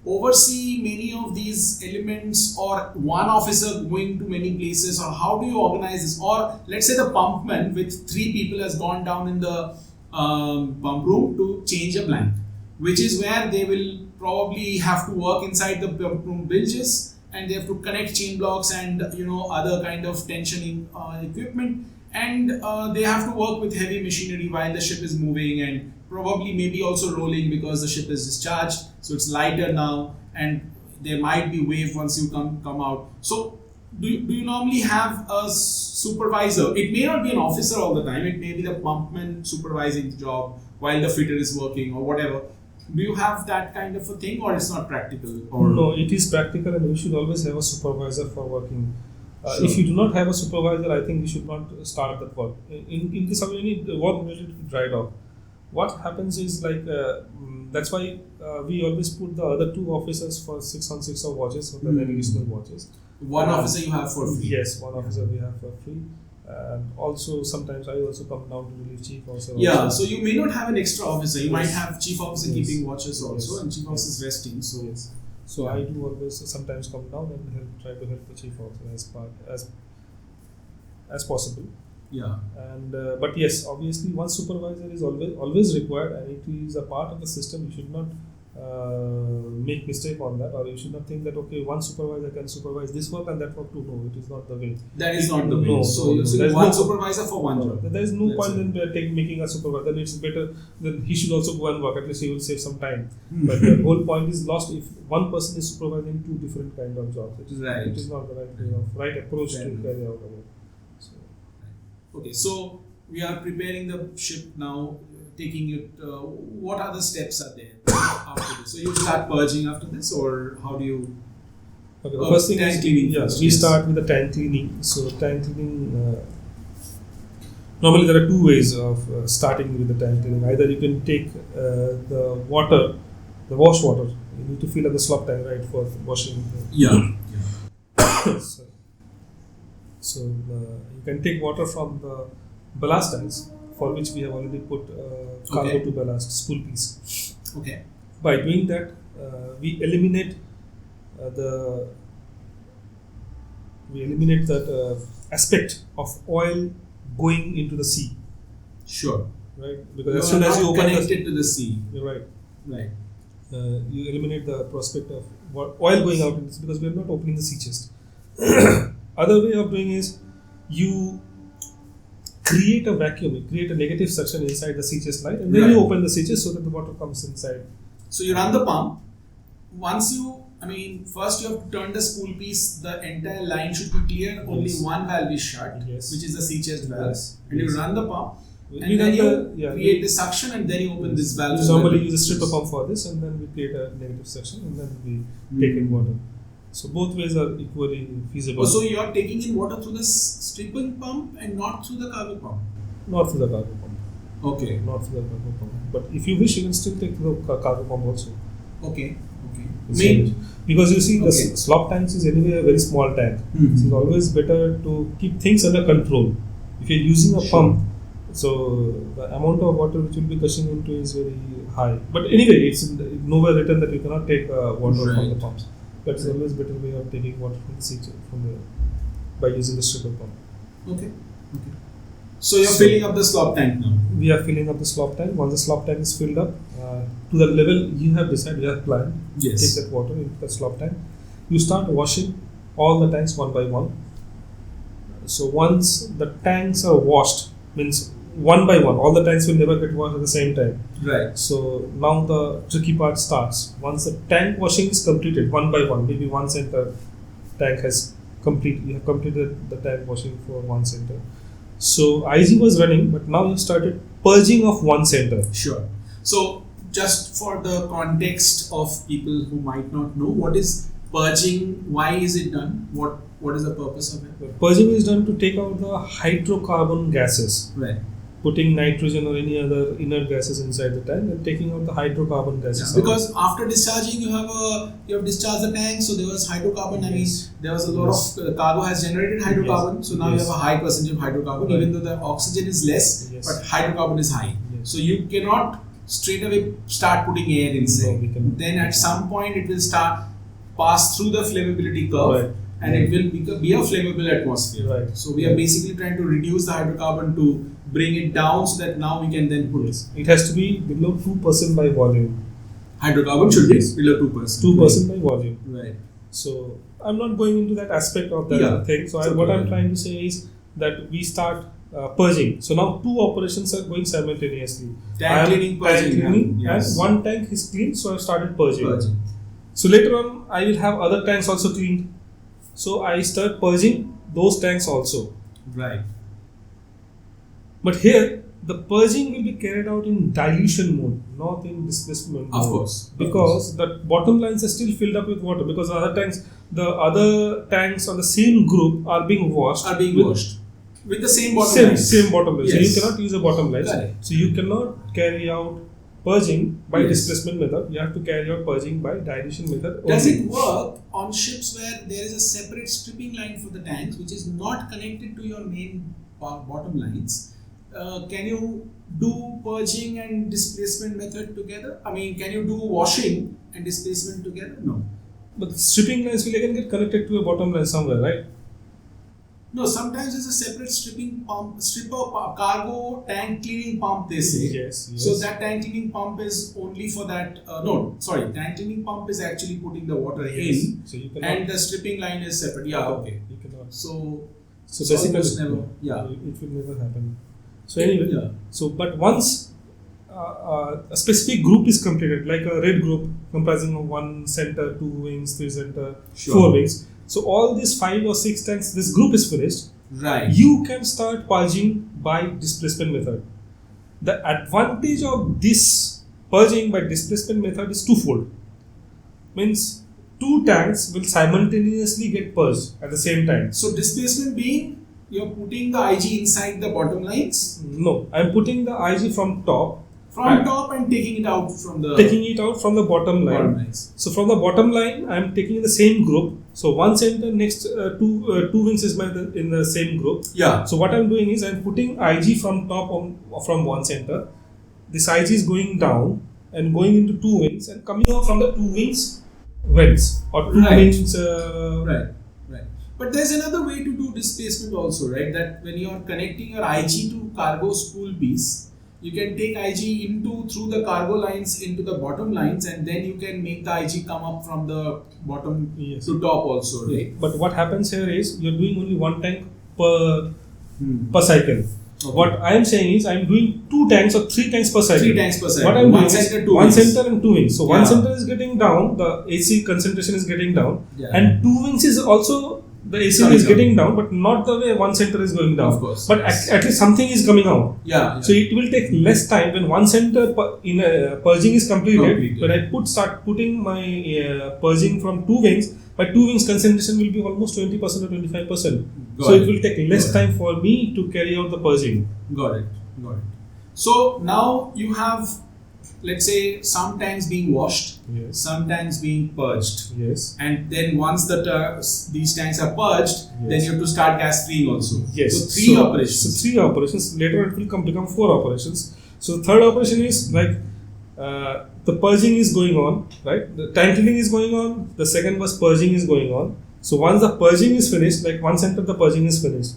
oversee many of these elements, or one officer going to many places, or how do you organize this? Or let's say the pumpman with 3 people has gone down in the pump room to change a blank, which is where they will probably have to work inside the pump room bilges, and they have to connect chain blocks and other kind of tensioning equipment, and they have to work with heavy machinery while the ship is moving, and probably maybe also rolling because the ship is discharged, so it's lighter now, and there might be wave once you come out. So do you normally have a supervisor? It may not be an officer all the time, it may be the pumpman supervising the job while the fitter is working or whatever. Do you have that kind of a thing, or it's not practical? Or no, it is practical, and you should always have a supervisor for working. Sure. If you do not have a supervisor, I think you should not start that work. In case of any work related to dry dock, what happens is that's why we always put the other 2 officers for 6 on 6 of watches, or the additional watches. One officer you have for free? Yes, one officer we have for free. And also sometimes I also come down to relieve chief officer. Yeah, also. so you may not have an extra officer. You might have chief officer Yes. keeping watches also, Yes. and chief officer is resting. So Yes. So I do always sometimes come down and try to help the chief officer as possible. yeah, And but yes, obviously one supervisor is always required, and it is a part of the system. You should not make mistake on that, or you should not think that okay, one supervisor can supervise this work and that work too. No, it is not the way. that is not the way. No, So you're saying there's one no- supervisor for one job. There is no That's point it. in making a supervisor. Then it's better. Then he should also go and work. At least he will save some time. Hmm. But the whole point is lost if one person is supervising 2 different kind of jobs. It is Right. It is not the right approach Fair to enough. carry out the work. So, Okay, so we are preparing the ship now, taking it. What other steps are there after this? So you start purging after this, or how do you? okay, the first thing tank is cleaning yes, first, we yes. start with the tank cleaning. So tank cleaning. Normally there are 2 ways of starting with the tank cleaning. Either you can take the water, the wash water. You need to fill up the slop tank, right, for washing. Yeah. So you can take water from the ballast tanks, for which we have already put cargo Okay. to ballast spool piece. Okay. By doing that, we eliminate that aspect of oil going into the sea, Sure. right? Because You as are soon as not you open connected to the sea. you're right. Right. you eliminate the prospect of oil going out in this because we are not opening the sea chest. Other way of doing is you create a vacuum, you create a negative suction inside the sea chest line, and then you open the sea chest so that the water comes inside. So you run the pump. Once first you have to turn the spool piece, the entire line should be clear, only one valve is shut, which is the sea chest valve. And you run the pump, and then you create the suction, and then you open this valve. We normally use a stripper pump for this, and then we create a negative suction, and then we take in water. So both ways are equally feasible. So you are taking in water through the stripping pump and not through the cargo pump? Not through the cargo pump. Okay. Not through the cargo pump. But if you wish, you can still take the cargo pump also. Okay. Because you see, the slop tanks is anyway a very small tank. So it's always better to keep things under control. If you're using a pump, so the amount of water which will be gushing into is very high. But anyway, it's nowhere written that you cannot take water from the pumps. But it's always better way of taking water from the sea by using the stripper pump. Okay. So you're filling up the slop tank now? We are filling up the slop tank. Once the slop tank is filled up to the level you have decided, you have planned, take that water into the slop tank. You start washing all the tanks one by one. So once the tanks are washed, means one by one, all the tanks will never get washed at the same time. Right. So now the tricky part starts. Once the tank washing is completed, one by one, maybe one center tank has completed. You have completed the tank washing for one center. So IG was running, but now you started purging of one center. Sure. So just for the context of people who might not know, what is purging? Why is it done? What is the purpose of it? Purging is done to take out the hydrocarbon gases. Right. Putting nitrogen or any other inert gases inside the tank and taking out the hydrocarbon gases. Yeah, because after discharging, you have discharged the tank, so there was hydrocarbon. There was a lot of cargo has generated hydrocarbon, so now you have a high percentage of hydrocarbon, even though the oxygen is less, but hydrocarbon is high. So you cannot straight away start putting air inside. No, then at some point it will start pass through the flammability curve. And it will be a flammable atmosphere. Right. So we are basically trying to reduce the hydrocarbon to bring it down so that now we can then put it. It has to be below 2% by volume. Hydrocarbon should be below 2%. 2% by volume. Right. So I'm not going into that aspect of that thing. So what I'm trying to say is that we start purging. So now two operations are going simultaneously. Tank cleaning, purging. And one tank is clean, so I've started purging. So later on, I will have other tanks also cleaned. So I start purging those tanks also. Right. But here, the purging will be carried out in dilution mode, not in displacement mode. Of course. Because the bottom lines are still filled up with water. Because the other tanks on the same group are being washed. With the same bottom line. Same bottom line. Yes. So you cannot use a bottom line. Correct. So you cannot carry out purging by displacement method. You have to carry out purging by dilution method. Does it work on ships where there is a separate stripping line for the tanks which is not connected to your main bottom lines? Can you do purging and displacement method together? I mean, can you do washing and displacement together? No. But stripping lines will again get connected to a bottom line somewhere, right? No, sometimes there's a separate cargo tank cleaning pump, they say. Yes. So that tank cleaning pump is only for that. Tank cleaning pump is actually putting the water in, so you and the stripping line is separate. Yeah, okay. You cannot. So basically, never. Yeah, it will never happen. So anyway, but once a specific group is completed, like a red group comprising of 1 center, 2 wings, 3 center, 4 wings. So all these 5 or 6 tanks, this group is finished. Right. You can start purging by displacement method. The advantage of this purging by displacement method is twofold. Means 2 tanks will simultaneously get purged at the same time. So displacement being, you're putting the IG inside the bottom lines? No, I'm putting the IG from top. Top and taking it out from the bottom line. So from the bottom line, I'm taking in the same group. So 1 center, next 2 wings is in the same group. Yeah. So what I'm doing is I'm putting IG from top from 1 center. This IG is going down and going into 2 wings and coming out from the 2 wings vents or 2 wings. Right. But there's another way to do displacement also, right? That when you're connecting your IG to cargo spool piece, You can take IG through the cargo lines into the bottom lines, and then you can make the IG come up from the bottom to top also, right? But what happens here is you're doing only one tank per cycle. Okay. What I am saying is I am doing 2 tanks or 3 tanks per cycle. 3 tanks per cycle. What I am one doing center, is 2 one wings. center and 2 wings. So one center is getting down, the AC concentration is getting down, and 2 wings is also the AC is getting down, but not the way one center is going down. Of course. But at least something is coming out. Yeah. So it will take less time when one center purging is completed. When I start putting my purging from 2 wings, my 2 wings concentration will be almost 20% or 25%. So it will take less time for me to carry out the purging. Got it. So now you have, let's say, some tanks being washed, some tanks being purged. Yes. And then once these tanks are purged, then you have to start gas freeing also. Yes. So 3 operations. So 3 operations. Later it will become 4 operations. So third operation is like the purging is going on, right? The tank cleaning is going on. The second was purging is going on. So once the purging is finished, like one center the purging is finished.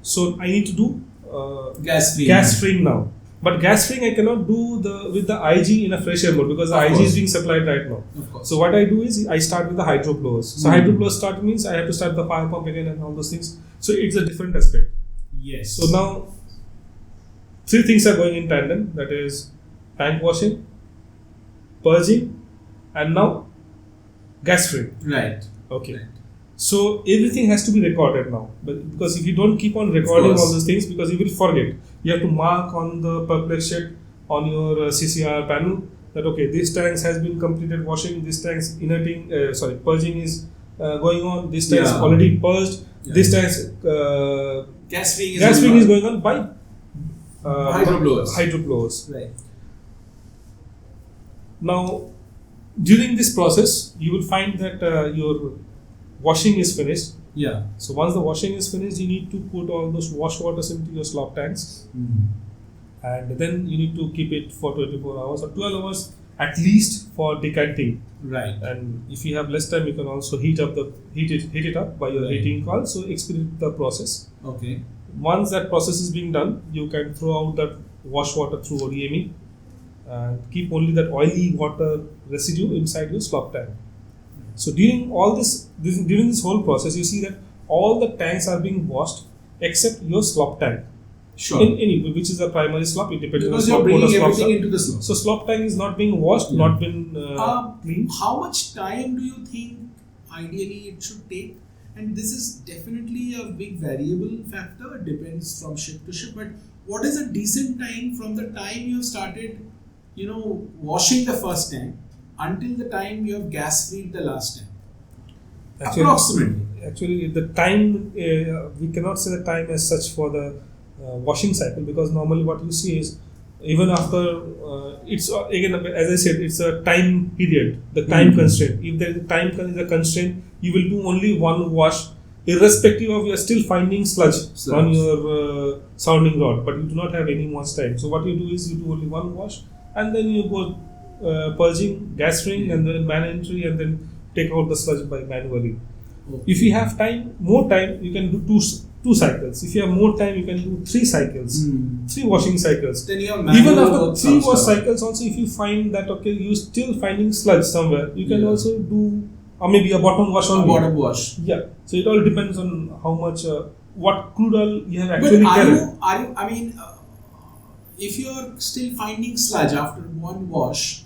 So I need to do gas freeing now. But gas freeing I cannot do with the IG in a fresh air mode because the IG is being supplied right now. So what I do is I start with the hydroblowers. So hydroblowers start means I have to start the fire pump again and all those things. So it's a different aspect. Yes. So now 3 things are going in tandem. That is tank washing, purging, and now gas freeing. Right. Okay. Right. So everything has to be recorded now, because if you don't keep on recording all those things, because you will forget. You have to mark on the perplex sheet on your CCR panel that okay, this tank has been completed washing, this tank's purging is going on, this tank's already purged, this tank's gas freeing is going on by hydroblowers. Right. Now, during this process, you will find that your washing is finished. Yeah. So once the washing is finished, you need to put all those wash waters into your slop tanks, and then you need to keep it for 24 hours or 12 hours at least for decanting. Right. And if you have less time, you can also heat it up by your heating coil. So expedite the process. Okay. Once that process is being done, you can throw out that wash water through ODME and keep only that oily water residue inside your slop tank. So during this whole process, you see that all the tanks are being washed except your slop tank. Sure. In any, which is a primary slop, it depends because on the you're slop. bringing everything into the slop. So slop tank is not being washed, not been cleaned. How much time do you think ideally it should take? And this is definitely a big variable factor. It depends from ship to ship. But what is a decent time from the time you started, washing the first tank until the time you have gas freed the last tank? Actually, the time, we cannot say the time as such for the washing cycle, because normally what you see is even after, it's again, as I said, it's a time period, the time constraint. If there is a time is a constraint, you will do only one wash, irrespective of you are still finding sludge on your sounding rod, but you do not have any much time. So what you do is you do only one wash, and then you go purging, gas freeing, and then man entry, and then take out the sludge by manually. Okay. If you have more time, you can do two cycles. If you have more time, you can do 3 cycles, 3 washing cycles. Then you have even after 3 wash cycles, also if you find that you're still finding sludge somewhere, you can also do maybe a bottom wash only. Bottom wash. Yeah. So it all depends on how much, what crude oil you have actually carried. If you're still finding sludge after one wash,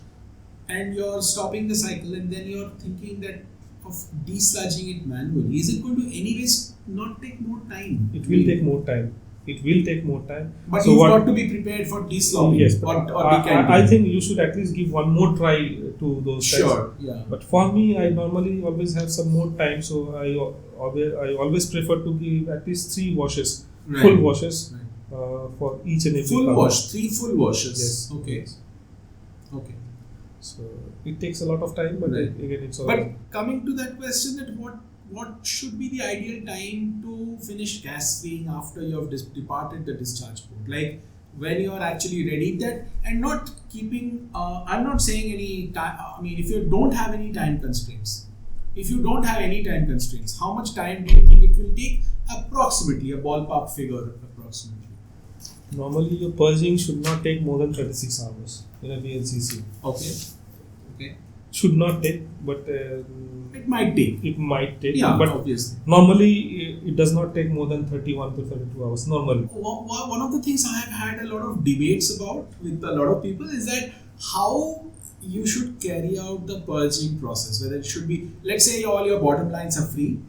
and you're stopping the cycle, and then you're thinking that of desludging it manually, is it going to anyways not take more time? It will take more time. But so you've got to be prepared for deslogging. Yes, or decanting. I think you should at least give one more try to those Sure. times. Yeah. But for me, I normally always have some more time, so I always prefer to give at least 3 washes, full washes, for each and every full 3 full washes. Yes. Okay. Yes. Okay. So it takes a lot of time, but again, it's all. But coming to that question, that what should be the ideal time to finish gas freeing after you have departed the discharge port? Like when you are actually ready, that and not keeping. I'm not saying any time. I mean, if you don't have any time constraints, how much time do you think it will take? Approximately, a ballpark figure, approximately. Normally, your purging should not take more than 36 hours in a VLCC. Okay. Should not take, but It might take. it might take. Yeah, but obviously. normally it does not take more than 31 to 32 hours. Normally. One of the things I have had a lot of debates about with a lot of people is that how you should carry out the purging process. Whether it should be, let's say all your bottom lines are free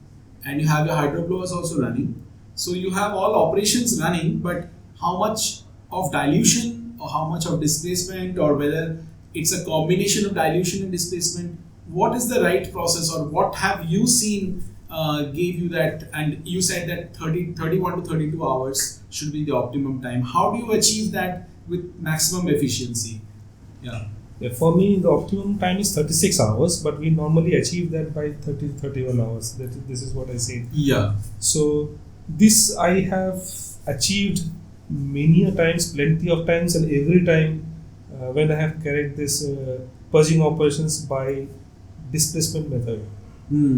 and you have your hydroblowers also running. So you have all operations running, but how much of dilution or how much of displacement, or whether it's a combination of dilution and displacement, what is the right process, or what have you seen gave you that? And you said that 31 to 32 hours should be the optimum time. How do you achieve that with maximum efficiency? Yeah, for me, the optimum time is 36 hours, but we normally achieve that by 30 to 31 hours. This is what I say. Yeah. So, this I have achieved many a times, plenty of times, and every time when I have carried this purging operations by displacement method.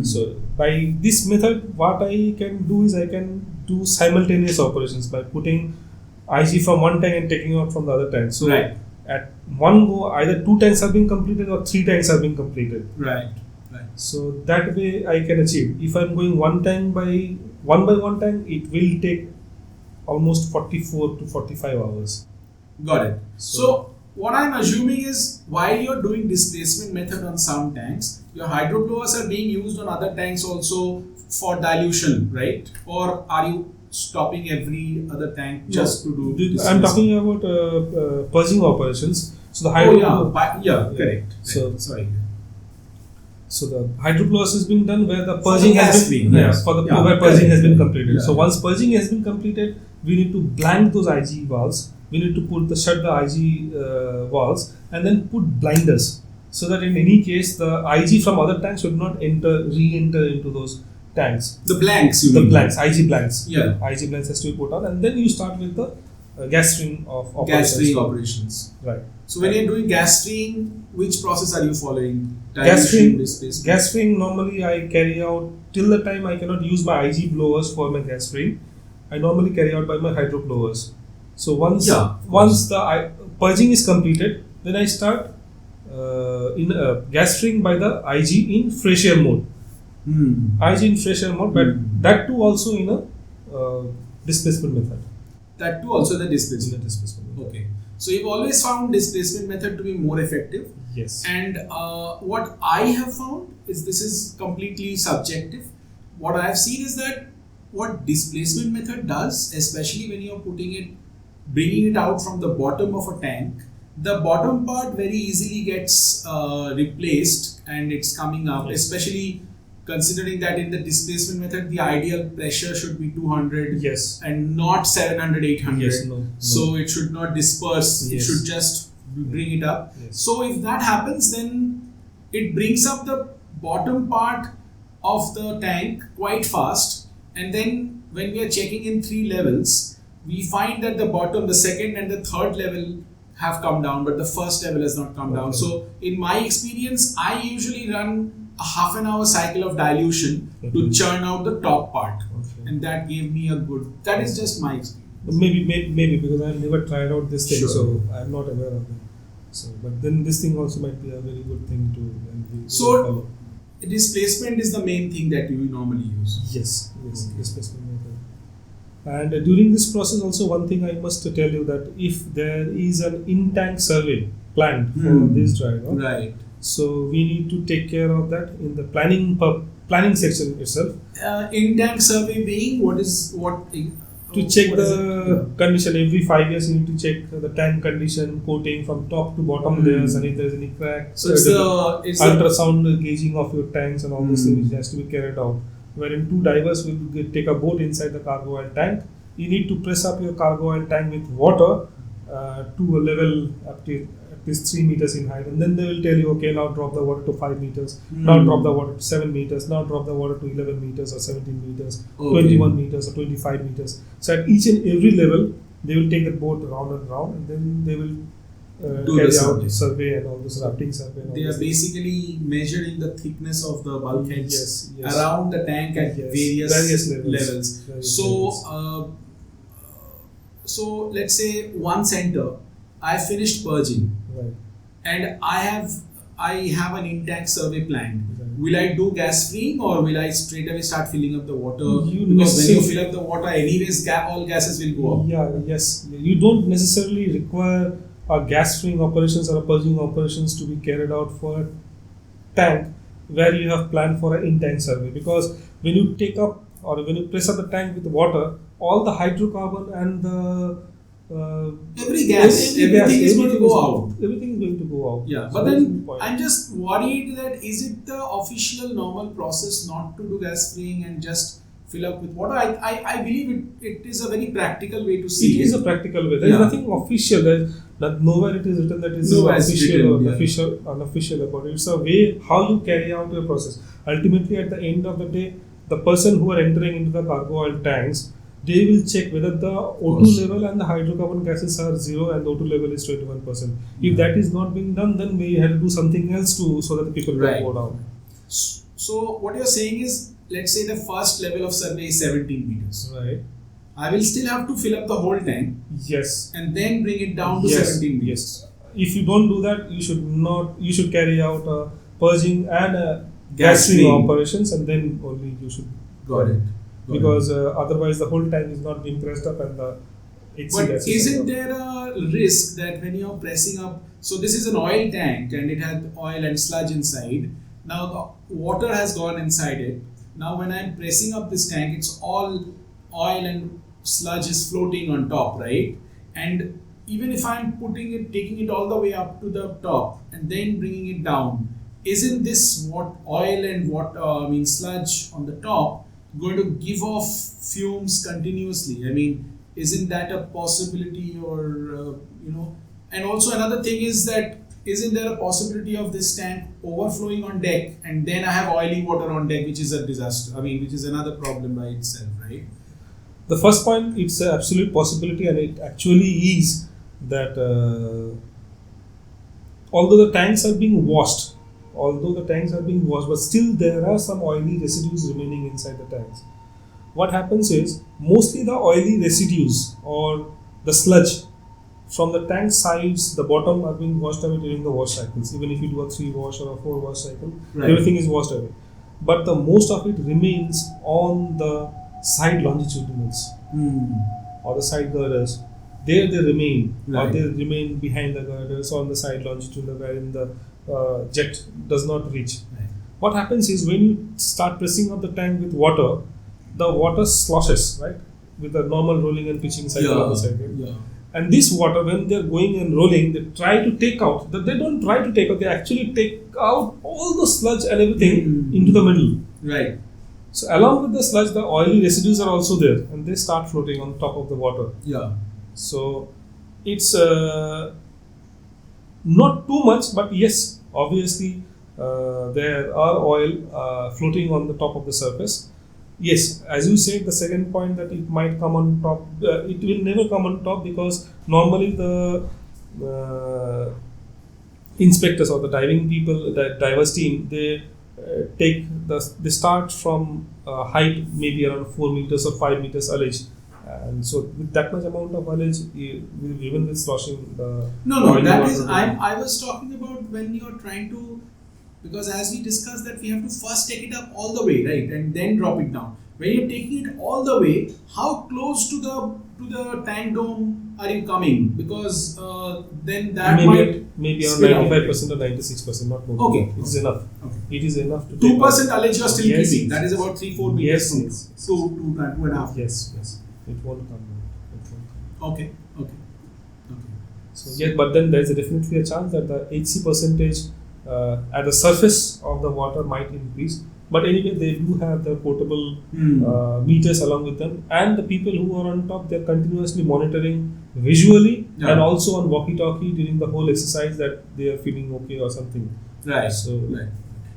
So, by this method, what I can do is I can do simultaneous operations by putting IG from one tank and taking out from the other tank. So, Right. at one go, either 2 tanks have been completed or 3 tanks have been completed. Right. So that way I can achieve. If I'm going one by one tank, it will take almost 44 to 45 hours. Got it. So what I'm assuming is, while you're doing displacement method on some tanks, your hydroblowers are being used on other tanks also for dilution, right? Or are you stopping every other tank just to do displacement? I'm talking about purging operations. So the correct. So sorry. So the hydroblowers has been done where the purging has been where purging correct. has been completed. Yeah. So once purging has been completed, we need to blank those IG valves. We need to shut the IG valves and then put blinders, so that in any case the IG from other tanks should not re-enter into those tanks. The blanks, you The mean? blanks, IG blanks. Yeah. IG blanks has to be put on, and then you start with the gas string of operations. Gas string operations. Right. So when you're doing gas string, which process are you following? Gas string, Displacement? gas string normally I carry out till the time I cannot use my IG blowers for my gas string. I normally carry out by my hydro blowers. So once the purging is completed, then I start in gas string by the IG in fresh air mode. IG in fresh air mode, but that too also in a displacement method. That too also the displacement. Displacement method. Okay. So you've always found displacement method to be more effective. Yes. And what I have found is, this is completely subjective. What I have seen is that what displacement method does, especially when you're bringing it out from the bottom of a tank, the bottom part very easily gets replaced and it's coming up, especially considering that in the displacement method, the ideal pressure should be 200 and not 700, 800. Yes, no. So it should not disperse, it should just bring it up. So if that happens, then it brings up the bottom part of the tank quite fast. And then when we are checking in 3 levels, we find that the second and the third level have come down, but the first level has not come down. So in my experience, I usually run a half an hour cycle of dilution to churn out the top part. And that gave me that is just my experience. Maybe because I've never tried out this thing, so I'm not aware of it. So, but then this thing also might be a very good thing to follow. Displacement is the main thing that you normally use. Yes, displacement method. And during this process also, one thing I must tell you, that if there is an in-tank survey planned for this drive, right? So we need to take care of that in the planning section itself. In-tank survey being what? To check the condition every 5 years, you need to check the tank condition, coating from top to bottom layers, and if there is any crack. So it's ultrasound gauging of your tanks and all those things which has to be carried out. Wherein 2 divers will take a boat inside the cargo oil tank. You need to press up your cargo oil tank with water to a level up to at least 3 meters in height, and then they will tell you, okay, now drop the water to 5 meters, now drop the water to 7 meters, now drop the water to 11 meters or 17 meters, 21 meters or 25 meters. So at each and every level, they will take the boat round and round, and then they will carry out the survey and all this rafting survey. They are basically measuring the thickness of the bulkheads around the tank at various levels. so let's say one center, I finished purging, Right. and I have an in-tank survey planned. Right. Will I do gas freeing, or will I straight away start filling up the water? You Because when you necessarily- fill up the water, anyways, all gases will go up. Yeah, yes. You don't necessarily require a gas freeing operations or a purging operations to be carried out for a tank where you have planned for an in-tank survey, because when you take up or when you press up the tank with water, all the hydrocarbon and the Every gas, everything is going to go out. Everything is going to go out. Yeah, So but that's then the point. I'm just worried that is it the official normal process not to do gas freeing and just fill up with water? I believe it is a very practical way to see It is a practical way. There is Yeah. nothing official. There is nowhere it is written that it is Nowhere it's official written, or yeah. official, unofficial about it. It's a way how you carry out your process. Ultimately, at the end of the day, the person who are entering into the cargo oil tanks, they will check whether the O2 Course. level and the hydrocarbon gases are 0 and the O2 level is 21%. Yeah. If that is not being done, then we have to do something else to so that the people Right. can go down. So what you're saying is, let's say the first level of survey is 17 meters. Right. I will still have to fill up the whole tank Yes. and then bring it down to Yes. 17 meters. Yes. If you don't do that, you should not. You should carry out purging and Gas gassing freeing. operations, and then only you should. Got it. Got it. Because otherwise, the whole tank is not being pressed up, and the HC But gases isn't are- there a risk that when you're pressing up, so this is an oil tank and it had oil and sludge inside. Now the water has gone inside it. Now when I'm pressing up this tank, it's all oil and sludge is floating on top, right? And even if I'm taking it all the way up to the top and then bringing it down, isn't this what oil and sludge on the top going to give off fumes continuously? I mean, isn't that a possibility, or And also another thing is that isn't there a possibility of this tank overflowing on deck, and then I have oily water on deck, which is a disaster. I mean, which is another problem by itself, right? The first point, it's an absolute possibility, and it actually is that although the tanks are being washed, but still there are some oily residues remaining inside the tanks. What happens is, mostly the oily residues or the sludge from the tank sides, the bottom are being washed away during the wash cycles. Even if you do a 3 wash or a 4 wash cycle, Right. everything is washed away. But the most of it remains on the side longitudinals or the side girders. There they remain, or Right. they remain behind the girders on the side longitudinal, wherein the jet does not reach. Right. What happens is, when you start pressing up the tank with water, the water sloshes, right, with the normal rolling and pitching cycle of the cycle. Yeah. And this water, when they're going and rolling, they try to take out. They don't try to take out. They actually take out all the sludge and everything into the middle. Right. So along with the sludge, the oily residues are also there, and they start floating on top of the water. Yeah. So it's not too much, but yes, obviously there are oil floating on the top of the surface. Yes, as you said, the second point, that it might come on top, it will never come on top, because normally the inspectors or the diving people, the divers team, they they start from height maybe around 4 meters or 5 meters ullage. And so with that much amount of ullage, even with sloshing the No, oily that water is, will- I was talking about when you're trying to, because as we discussed that we have to first take it up all the way, right, and then drop it down. When you're taking it all the way, how close to the tank dome are you coming? Because then that might maybe around spill out. 95% or 96%, not more. Okay. It is enough. Okay. It is enough to 2% ullage you're still Yes, keeping. yes, That is yes. about 3-4 meters. Yes, from yes. two and a half. Yes, yes. It won't come down. It won't come. Okay. So yeah, but then there is definitely a chance that the HC percentage at the surface of the water might increase. But anyway, they do have their portable meters along with them, and the people who are on top, they're continuously monitoring visually and also on walkie-talkie during the whole exercise that they are feeling okay or something. Right. So Right.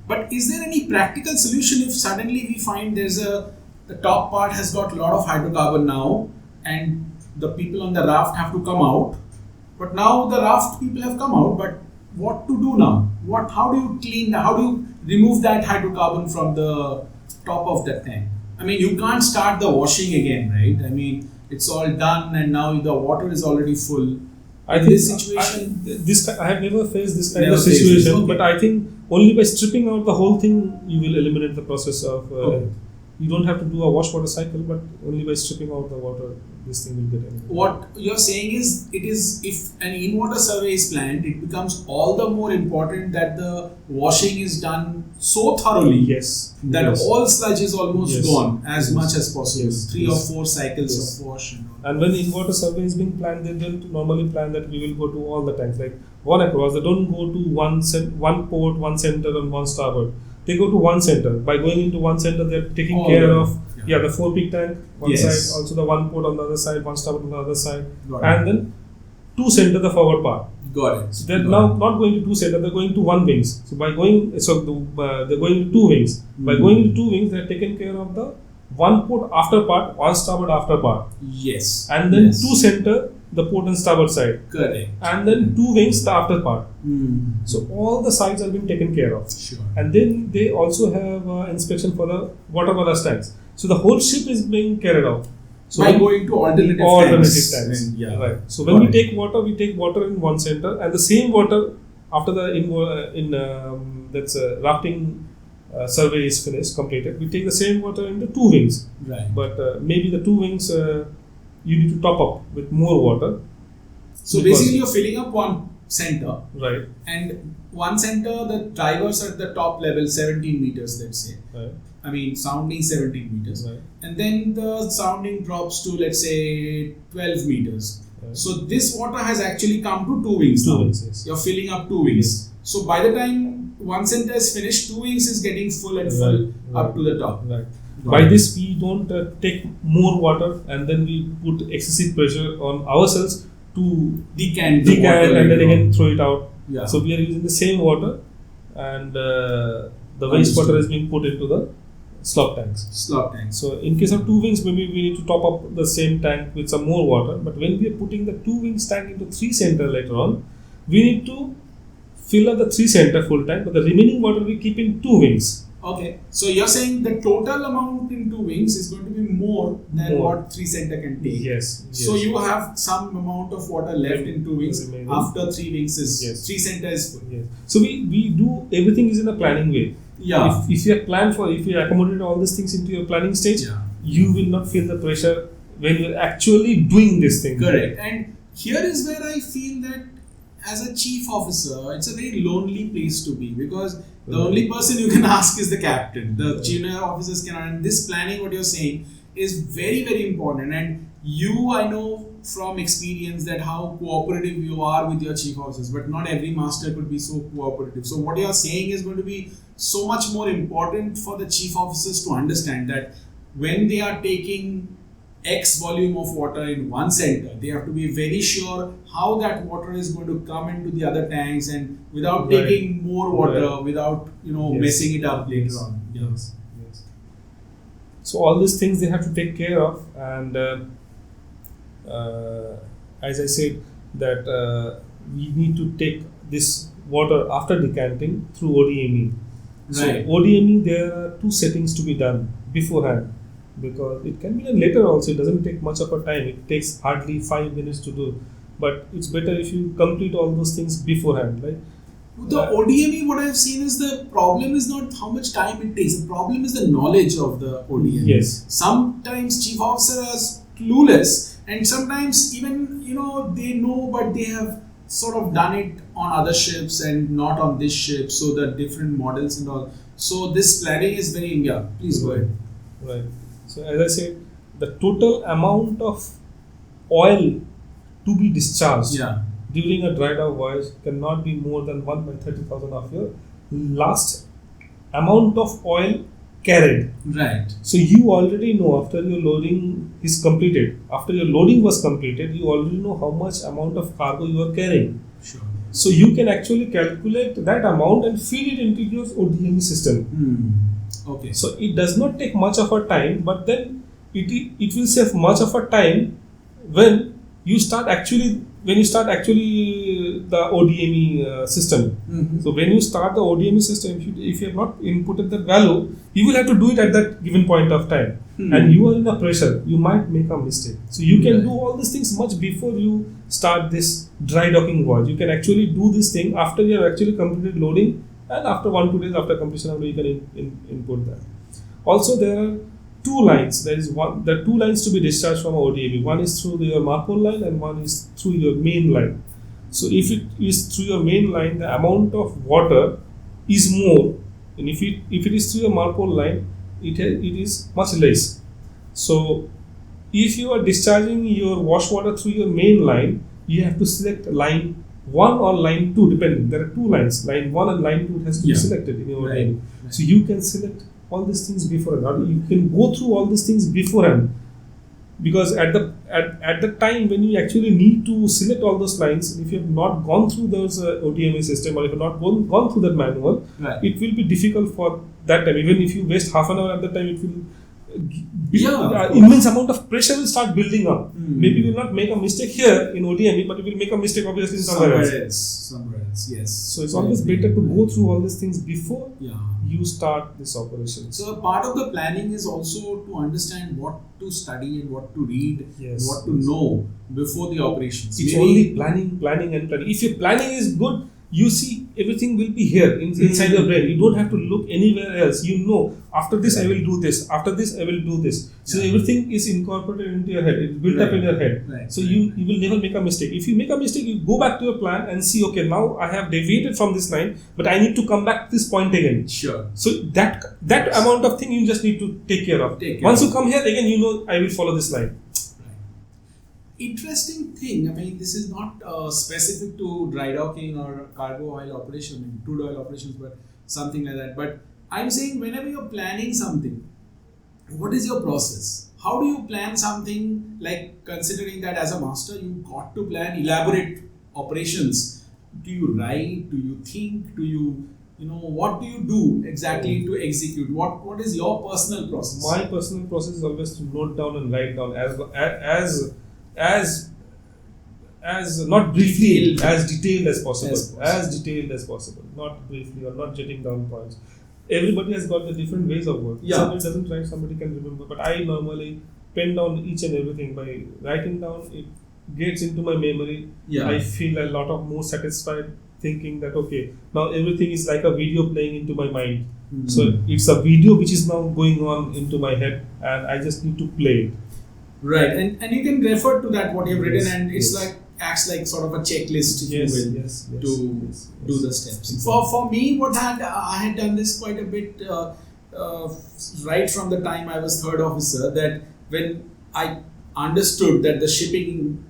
But is there any practical solution if suddenly we find the top part has got a lot of hydrocarbon now, and the people on the raft have to come out, but now the raft people have come out, but what to do now? How do you clean? How do you remove that hydrocarbon from the top of that tank? I mean, you can't start the washing again, right? I mean, it's all done and now the water is already full. I In think this situation, I have never faced this kind Never of faced this, situation, okay. but I think only by stripping out the whole thing, you will eliminate the process of. Okay. You don't have to do a wash water cycle, but only by stripping out the water, this thing will get eliminated. what you're saying is, if an in-water survey is planned, it becomes all the more important that the washing is done so thoroughly Yes. that yes. all sludge is almost Yes. gone as Yes. much as possible. Yes. 3 Yes. or 4 cycles Yes. of wash and all. And when in-water survey is being planned, they don't normally plan that we will go to all the tanks, like one across. They don't go to one port, one center, and one starboard. They go to one center. By going into one center, they're taking All care right. of the 4 peak tank one Yes. side, also the one port on the other side, one starboard on the other side, Got and then 2 center the forward part. Got it. So they're Got now it. not going to 2 center, they're going to 1 wings. So by going, they're going to 2 wings. By going into 2 wings, they're taking care of the 1 port after part, 1 starboard after part, Yes. and then Yes. 2 center the port and starboard side, Correct. and then 2 wings the after part. Mm. So all the sides have been taken care of. Sure. And then they also have inspection for the water ballast tanks. So the whole ship is being carried out. So By going to alternative tanks. And, yeah. Right. So when we take water, we take water in one center, and the same water after the rafting survey is finished, completed. We take the same water into 2 wings. Right. But maybe the 2 wings you need to top up with more water. So because- basically, you're filling up one center, Right. and one center, the divers are at the top level, 17 meters, let's say. Right. I mean, sounding 17 meters. Right. And then the sounding drops to, let's say, 12 meters. Right. So this water has actually come to 2 wings 2 now. wings, yes. You're filling up 2 wings. So by the time one center is finished, 2 wings is getting full and full Right. up to the top. Right. Got By it. this, we don't take more water and then we put excessive pressure on ourselves to Decant the water decant and then later again on. throw it out. Yeah. So we are using the same water, and the wastewater Understood. is being put into the slop tanks. Slop tanks. So in case of 2 wings, maybe we need to top up the same tank with some more water. But when we are putting the 2 wings tank into 3 center later on, we need to fill up the 3 center full tank, but the remaining water we keep in 2 wings. Okay, so you're saying the total amount in 2 wings is going to be more than More. what 3 center can take. Yes. So you have some amount of water left in 2 wings Remaining. after 3 wings is Yes. 3 center is full. Yes. So we do everything is in a planning way. Yeah. If you have planned for, if you accommodate all these things into your planning stage, Yeah. you will not feel the pressure when you're actually doing this thing. Correct. And here is where I feel that as a chief officer, it's a very lonely place to be, because the only person you can ask is the captain. The junior officers cannot. And this planning, what you're saying, is very, very important. And you, I know from experience that how cooperative you are with your chief officers, but not every master could be so cooperative. So what you're saying is going to be so much more important for the chief officers to understand that when they are taking X volume of water in one center, they have to be very sure how that water is going to come into the other tanks, and without Right. taking more water, Right. without Yes. messing it up later Yes. on. Yes. Yes. So all these things they have to take care of, and as I said, that we need to take this water after decanting through ODME. So Right. ODME, there are 2 settings to be done beforehand, because it can be done later also. It doesn't take much of a time. It takes hardly 5 minutes to do, but it's better if you complete all those things beforehand, right? The ODME, what I've seen is the problem is not how much time it takes. The problem is the knowledge of the ODME. Yes. Sometimes chief officer is clueless, and sometimes even they know, but they have sort of done it on other ships and not on this ship. So the different models and all. So this planning is very Please go ahead. Right. So as I said, the total amount of oil to be discharged Yeah. during a dry dock voyage cannot be more than 1 by 30,000 of your last amount of oil carried. Right. So you already know after your loading is completed, after your loading was completed, you already know how much amount of cargo you are carrying. Sure. So you can actually calculate that amount and feed it into your ODME system. Okay. So it does not take much of a time, but then it will save much of a time when you start actually the ODME system. So when you start the ODME system, if you have not inputted that value, you will have to do it at that given point of time. and you are in a pressure, you might make a mistake. So you can do all these things much before you start this dry docking voyage. You can actually do this thing after you have actually completed loading, and after 1-2 days after completion of loading, you can input that. Also, there are two lines. There are two lines to be discharged from ODME. One is through your marpole line, and one is through your main line. So if it is through your main line, the amount of water is more, and if it is through your marpole line, it is much less. So if you are discharging your wash water through your main line, you have to select line 1 or line 2, depending. There are two lines, line 1 and line 2 has to be selected in your line. So you can select all these things beforehand. You can go through all these things beforehand, because at the time when you actually need to select all those lines, if you have not gone through those OTMA system, or if you have not gone through that manual, it will be difficult for that time. Even if you waste half an hour at the time, it will immense amount of pressure will start building up. Maybe you will not make a mistake here in OTME, but you will make a mistake obviously somewhere else. Yes. So it's always better to go through all these things before you start this operation. So a part of the planning is also to understand what to study and what to read, what to know before the operations. It's only planning. If your planning is good, you see everything will be here inside your brain. You don't have to look anywhere else. You know, after this I will do this, after this I will do this. So everything is incorporated into your head. It's built up in your head. So you will never make a mistake. If you make a mistake, you go back to your plan and see, okay, now I have deviated from this line, but I need to come back to this point again. Sure. So that amount of thing you just need to take care of. Once you come here again, you know I will follow this line. Interesting thing. I mean, this is not specific to dry docking or cargo oil operation, crude oil operations, but something like that. But I'm saying, whenever you're planning something, what is your process? How do you plan something, like considering that as a master, you got to plan elaborate operations? Do you write? Do you think? Do you what do you do exactly to execute? What is your personal process? My personal process is always to note down and write down as not briefly, as detailed as possible, not briefly or not jotting down points. Everybody has got the different ways of work. Somebody doesn't write, somebody can remember, but I normally pen down each and everything. By writing down, it gets into my memory. I feel a lot of more satisfied thinking that, okay, now everything is like a video playing into my mind. So it's a video which is now going on into my head, and I just need to play it. Right, and you can refer to that what you've written, and it's like acts like sort of a checklist, if you will, to do the steps. Exactly. For me, I had done this quite a bit right from the time I was third officer. That when I understood that the shipping,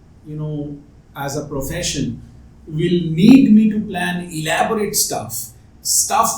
as a profession, will need me to plan elaborate stuff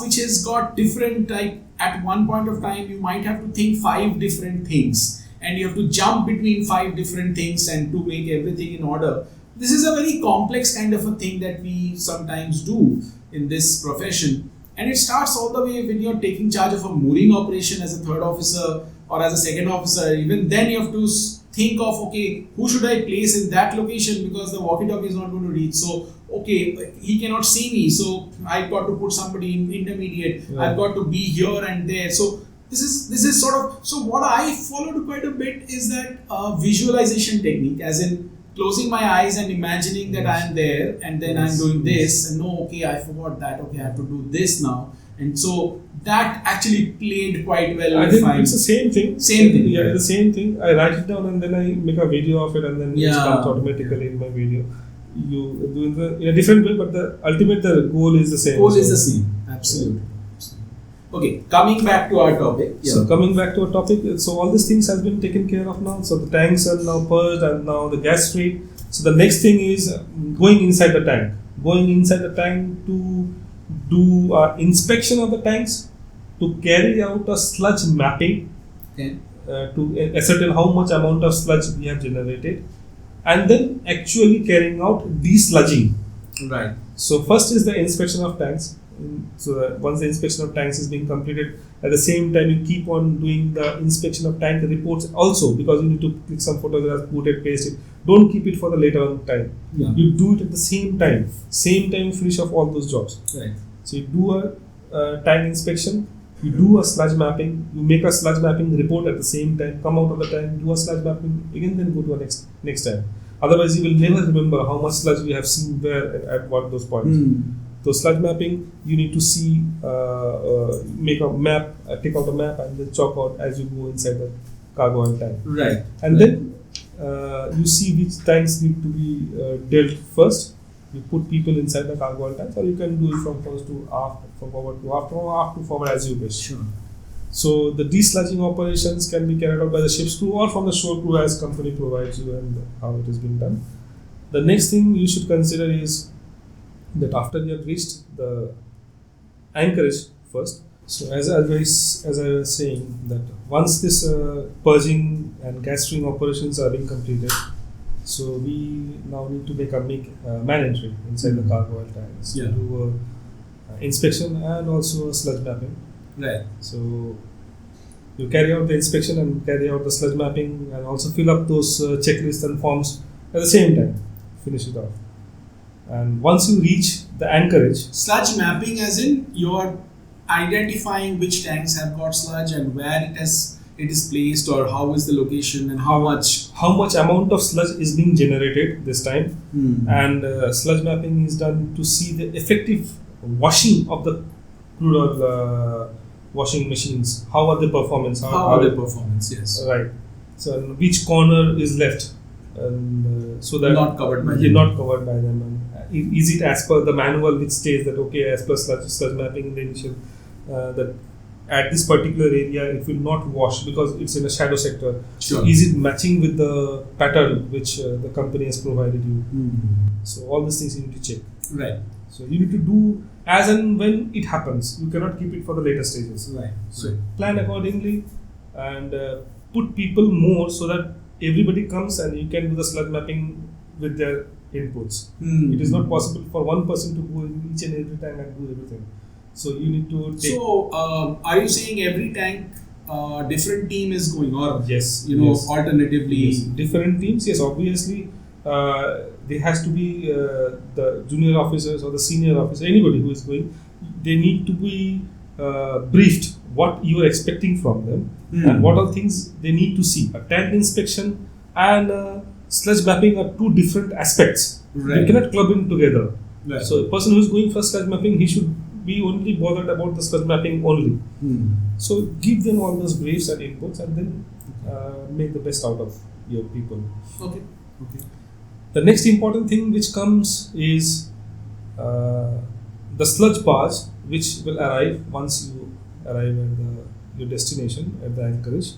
which has got different. Like at one point of time, you might have to think 5 different things. And you have to jump between 5 different things and to make everything in order. This is a very complex kind of a thing that we sometimes do in this profession. And it starts all the way when you're taking charge of a mooring operation as a third officer or as a second officer. Even then you have to think of, okay, who should I place in that location, because the walkie-talkie is not going to reach. So, okay, he cannot see me. So I've got to put somebody in intermediate. I've got to be here and there. So this is sort of, so what I followed quite a bit is that visualization technique, as in closing my eyes and imagining that I am there, and then I'm doing this, and I forgot that, okay, I have to do this now. And so that actually played quite well. I think it's the same thing. Yeah, the same thing. I write it down and then I make a video of it, and then it comes automatically in my video. You do it in a different way, but the goal is the same. Absolutely. Okay, coming back to our topic. So all these things has been taken care of now. So the tanks are now purged and now the gas free. So the next thing is going inside the tank. To do inspection of the tanks, to carry out a sludge mapping, to ascertain how much amount of sludge we have generated, and then actually carrying out desludging. Right. So first is the inspection of tanks. So once the inspection of tanks is being completed, at the same time you keep on doing the inspection of tank reports also, because you need to click some photographs, put it, paste it. Don't keep it for the later on time. You do it at the same time. Finish off all those jobs. Right. So you do a tank inspection, You do a sludge mapping, you make a sludge mapping report at the same time, come out of the tank, do a sludge mapping again, then go to a next time. Otherwise, you will never remember how much sludge we have seen where at what those points. So sludge mapping, you need to see, make a map, take out a map and then chalk out as you go inside the cargo oil tank. Right. And then you see which tanks need to be dealt first. You put people inside the cargo oil tanks, or you can do it from first to aft, from forward to aft, from aft to forward as you wish. Sure. So the desludging operations can be carried out by the ship's crew or from the shore crew as company provides you and how it is being done. The next thing you should consider is that after you have reached the anchorage first. So as I was saying, that once this purging and gastering operations are being completed, so we now need to make a man entry inside the cargo oil tanks, Yeah. do inspection and also sludge mapping. Right. So you carry out the inspection and carry out the sludge mapping and also fill up those checklists and forms at the same time. Finish it off. And once you reach the anchorage, Sludge mapping, as in you're identifying which tanks have got sludge and where it is placed, or how is the location and how much. how much amount of sludge is being generated this time, and sludge mapping is done to see the effective washing of the crude oil washing machines. How are the performance? How are the performance? Yes. Right. So which corner is left, and so that Not covered by them. not covered by them. And is it as per the manual which states that okay, as per sludge mapping in the initial that at this particular area it will not wash because it's in a shadow sector. Sure. Is it matching with the pattern which the company has provided you? So all these things you need to check. Right. So you need to do as and when it happens. You cannot keep it for the later stages. Right. So plan accordingly and put people more so that everybody comes and you can do the sludge mapping with their inputs. It is not possible for one person to go in each and every tank and do everything. So you need to take. So are you saying every tank different team is going, or Yes. yes. Alternatively? Yes. Different teams. Yes, obviously. There has to be the junior officers or the senior officer, anybody who is going, they need to be briefed what you are expecting from them and what are things they need to see. A tank inspection and sludge mapping are two different aspects. Right. You cannot club them together. Right. So a person who is going for sludge mapping, he should be only bothered about the sludge mapping only. So give them all those briefs and inputs and then make the best out of your people. Okay. The next important thing which comes is the sludge barge, which will arrive once you arrive at your destination at the anchorage.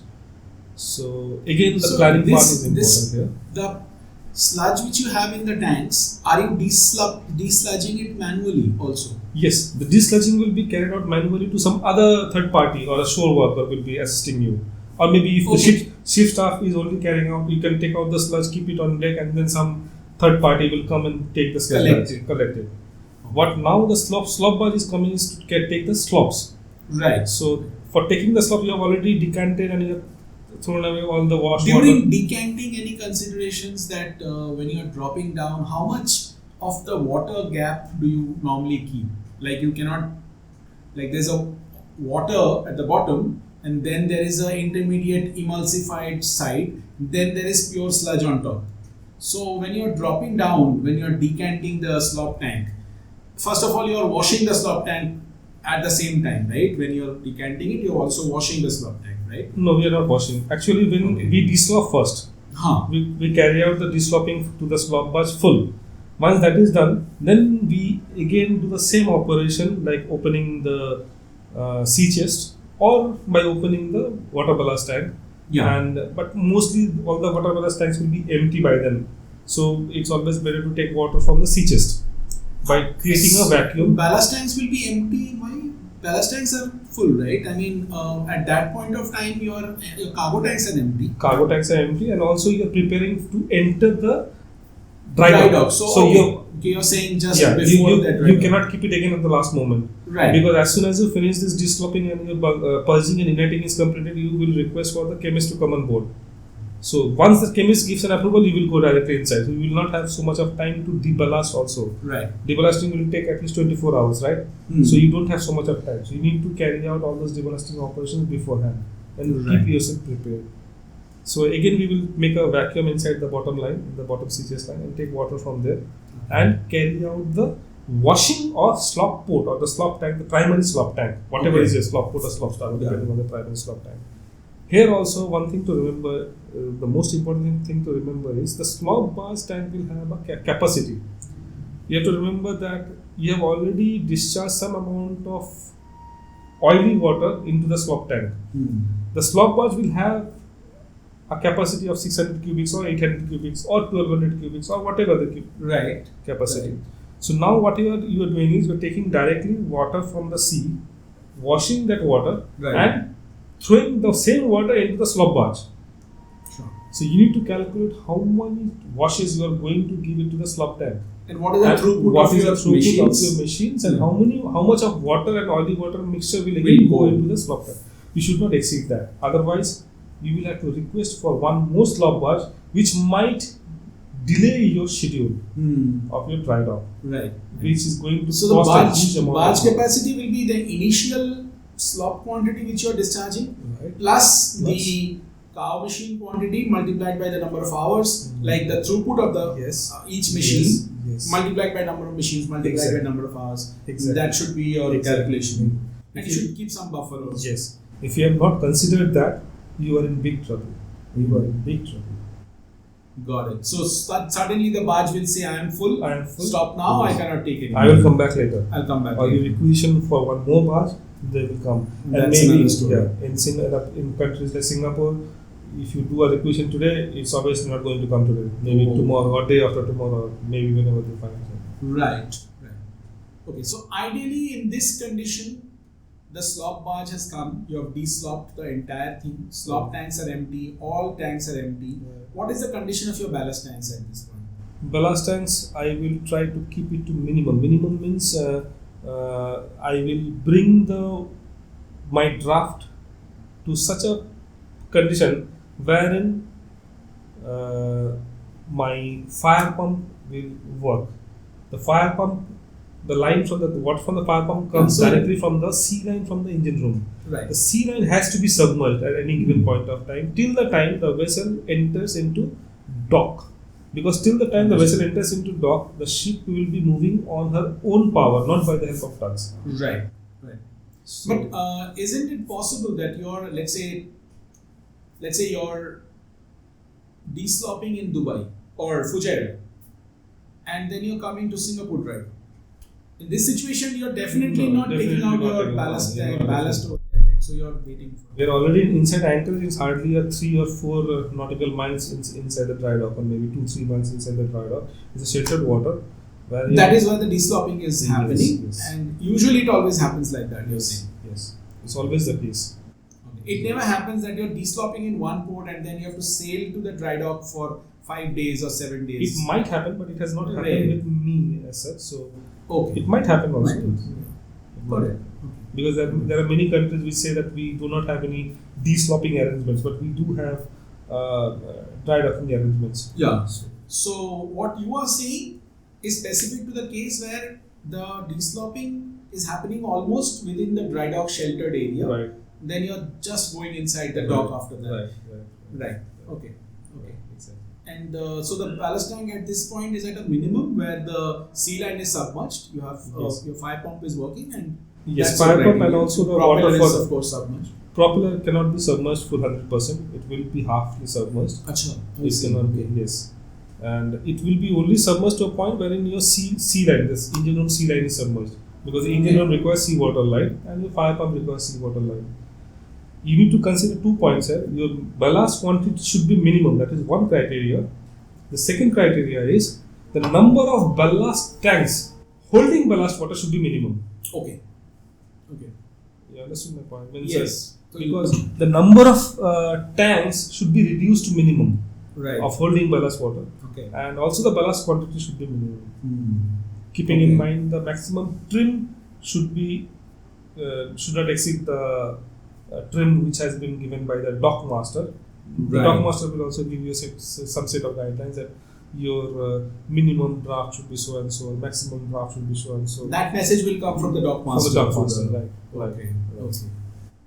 So again, the planning part is important here. The sludge which you have in the tanks, are you desludging it manually also? Yes, the desludging will be carried out manually to some other third party or a shore worker will be assisting you. Or maybe if the ship staff is only carrying out, you can take out the sludge, keep it on deck, and then some third party will come and take the sludge, collect it. What now the slop barge is coming is to take the slops. Right. So for taking the slop, you have already decanted and you have thrown away all the wash During water. decanting, any considerations that when you are dropping down, how much of the water gap do you normally keep? Like you cannot, like there's a water at the bottom, and then there is an intermediate emulsified side, then there is pure sludge on top. So when you're dropping down, when you're decanting the slop tank, first of all, you're washing the slop tank at the same time, right? When you're decanting it, you're also washing the slop tank, right? No, we are not washing. Actually, when we deslop first, we carry out the deslopping to the slop barge full. Once that is done, then we again do the same operation like opening the sea chest or by opening the water ballast tank. But mostly all the water ballast tanks will be empty by then. So it's always better to take water from the sea chest by creating a vacuum. Ballast tanks will be empty. Why? Ballast tanks are full, right? I mean, at that point of time, your cargo tanks are empty. Cargo tanks are empty, and also you are preparing to enter the dry dock. So you're saying just before that. You cannot keep it again at the last moment. Right. Because as soon as you finish this deslopping and your purging and igniting is completed, you will request for the chemist to come on board. So once the chemist gives an approval, you will go directly inside. So you will not have so much of time to deballast also. Right. Deballasting will take at least 24 hours, right? So you don't have so much of time. So you need to carry out all those deballasting operations beforehand and keep yourself prepared. So again, we will make a vacuum inside the bottom line, the bottom CGS line, and take water from there and carry out the washing or slop port or the slop tank, the primary slop tank, whatever is your slop port or slop tower, depending on the primary slop tank. Here also one thing to remember, the most important thing to remember is the slop barge tank will have a capacity. You have to remember that you have already discharged some amount of oily water into the slop tank. The slop barge will have a capacity of 600 cubics or 800 cubics or 1200 cubics or whatever the capacity. Right. So now what you are doing is you are taking directly water from the sea, washing that water and throwing the same water into the slop barge. Sure. So you need to calculate how many washes you are going to give into the slop tank. And what is the throughput of your machines and how much of water and oily water mixture will again go into the slop tank. You should not exceed that. Otherwise, you will have to request for one more slop barge, which might delay your schedule of your dry dock. Right. Which is going to cost a huge amount. Barge capacity will be the initial slop quantity which you are discharging, plus the cow machine quantity multiplied by the number of hours, like the throughput of the each machine multiplied by number of machines multiplied by number of hours. That should be your calculation. And you should keep some buffer also. Yes. If you have not considered that, you are in big trouble. Got it. So suddenly the barge will say, I am full. Stop now. I cannot take it. I will come back later. I'll come back. Or you requisition for one more barge, they will come. That's and maybe in countries like Singapore, if you do a requisition today, it's obviously not going to come today. Maybe tomorrow or day after tomorrow, maybe whenever they find it. Right. Okay. So ideally, in this condition, the slop barge has come, you have deslopped the entire thing, slop tanks are empty, all tanks are empty. What is the condition of your ballast tanks at this point? Ballast tanks, I will try to keep it to minimum. Minimum means I will bring my draft to such a condition wherein my fire pump will work. The fire pump, the line from the water from the fire pump comes directly from the sea line from the engine room. Right. The sea line has to be submerged at any given point of time till the time the vessel enters into dock. Because till the time the vessel enters into dock, the ship will be moving on her own power, not by the help of tugs. Right. So, but isn't it possible that you're, let's say you're deslopping in Dubai or Fujairah, and then you're coming to Singapore, right? In this situation, you're definitely not taking out your ballast over there, right? So you're waiting for. We're already inside anchorage. It's hardly a 3 or 4 nautical miles inside the dry dock, or maybe 2-3 miles inside the dry dock. It's a sheltered water. That is where the deslopping is happening, and usually it always happens like that. You're saying. Yes, it's always the case. It never happens that you're deslopping in one port and then you have to sail to the dry dock for 5 days or 7 days. It might happen, but it has not happened with me as such. So it might happen also. Got it. Because there are many countries which say that we do not have any deslopping arrangements, but we do have dry docking arrangements. Yeah. So what you are saying is specific to the case where the deslopping is happening almost within the dry dock sheltered area. Right. Then you're just going inside the dock after that. Right. Okay. Exactly. And so the ballast tank at this point is at a minimum where the sea line is submerged. You have your fire pump is working and fire pump and also the water is of course submerged. Propeller cannot be submerged full 100%. It will be halfly submerged. It cannot be. Yes. And it will be only submerged to a point wherein your sea line, this engine room sea line is submerged. Because the engine room requires seawater line and your fire pump requires seawater line. You need to consider 2 points here. Your ballast quantity should be minimum. That is one criteria. The second criteria is the number of ballast tanks holding ballast water should be minimum. Okay. You understood my point? Yes. Because the number of tanks should be reduced to minimum of holding ballast water. Okay. And also the ballast quantity should be minimum. Keeping in mind the maximum trim should not exceed the trim which has been given by the dock master, The dock master will also give you some set of guidelines that your minimum draft should be so and so, maximum draft should be so and so. That message will come from the dock master. From the dock master, right. Okay.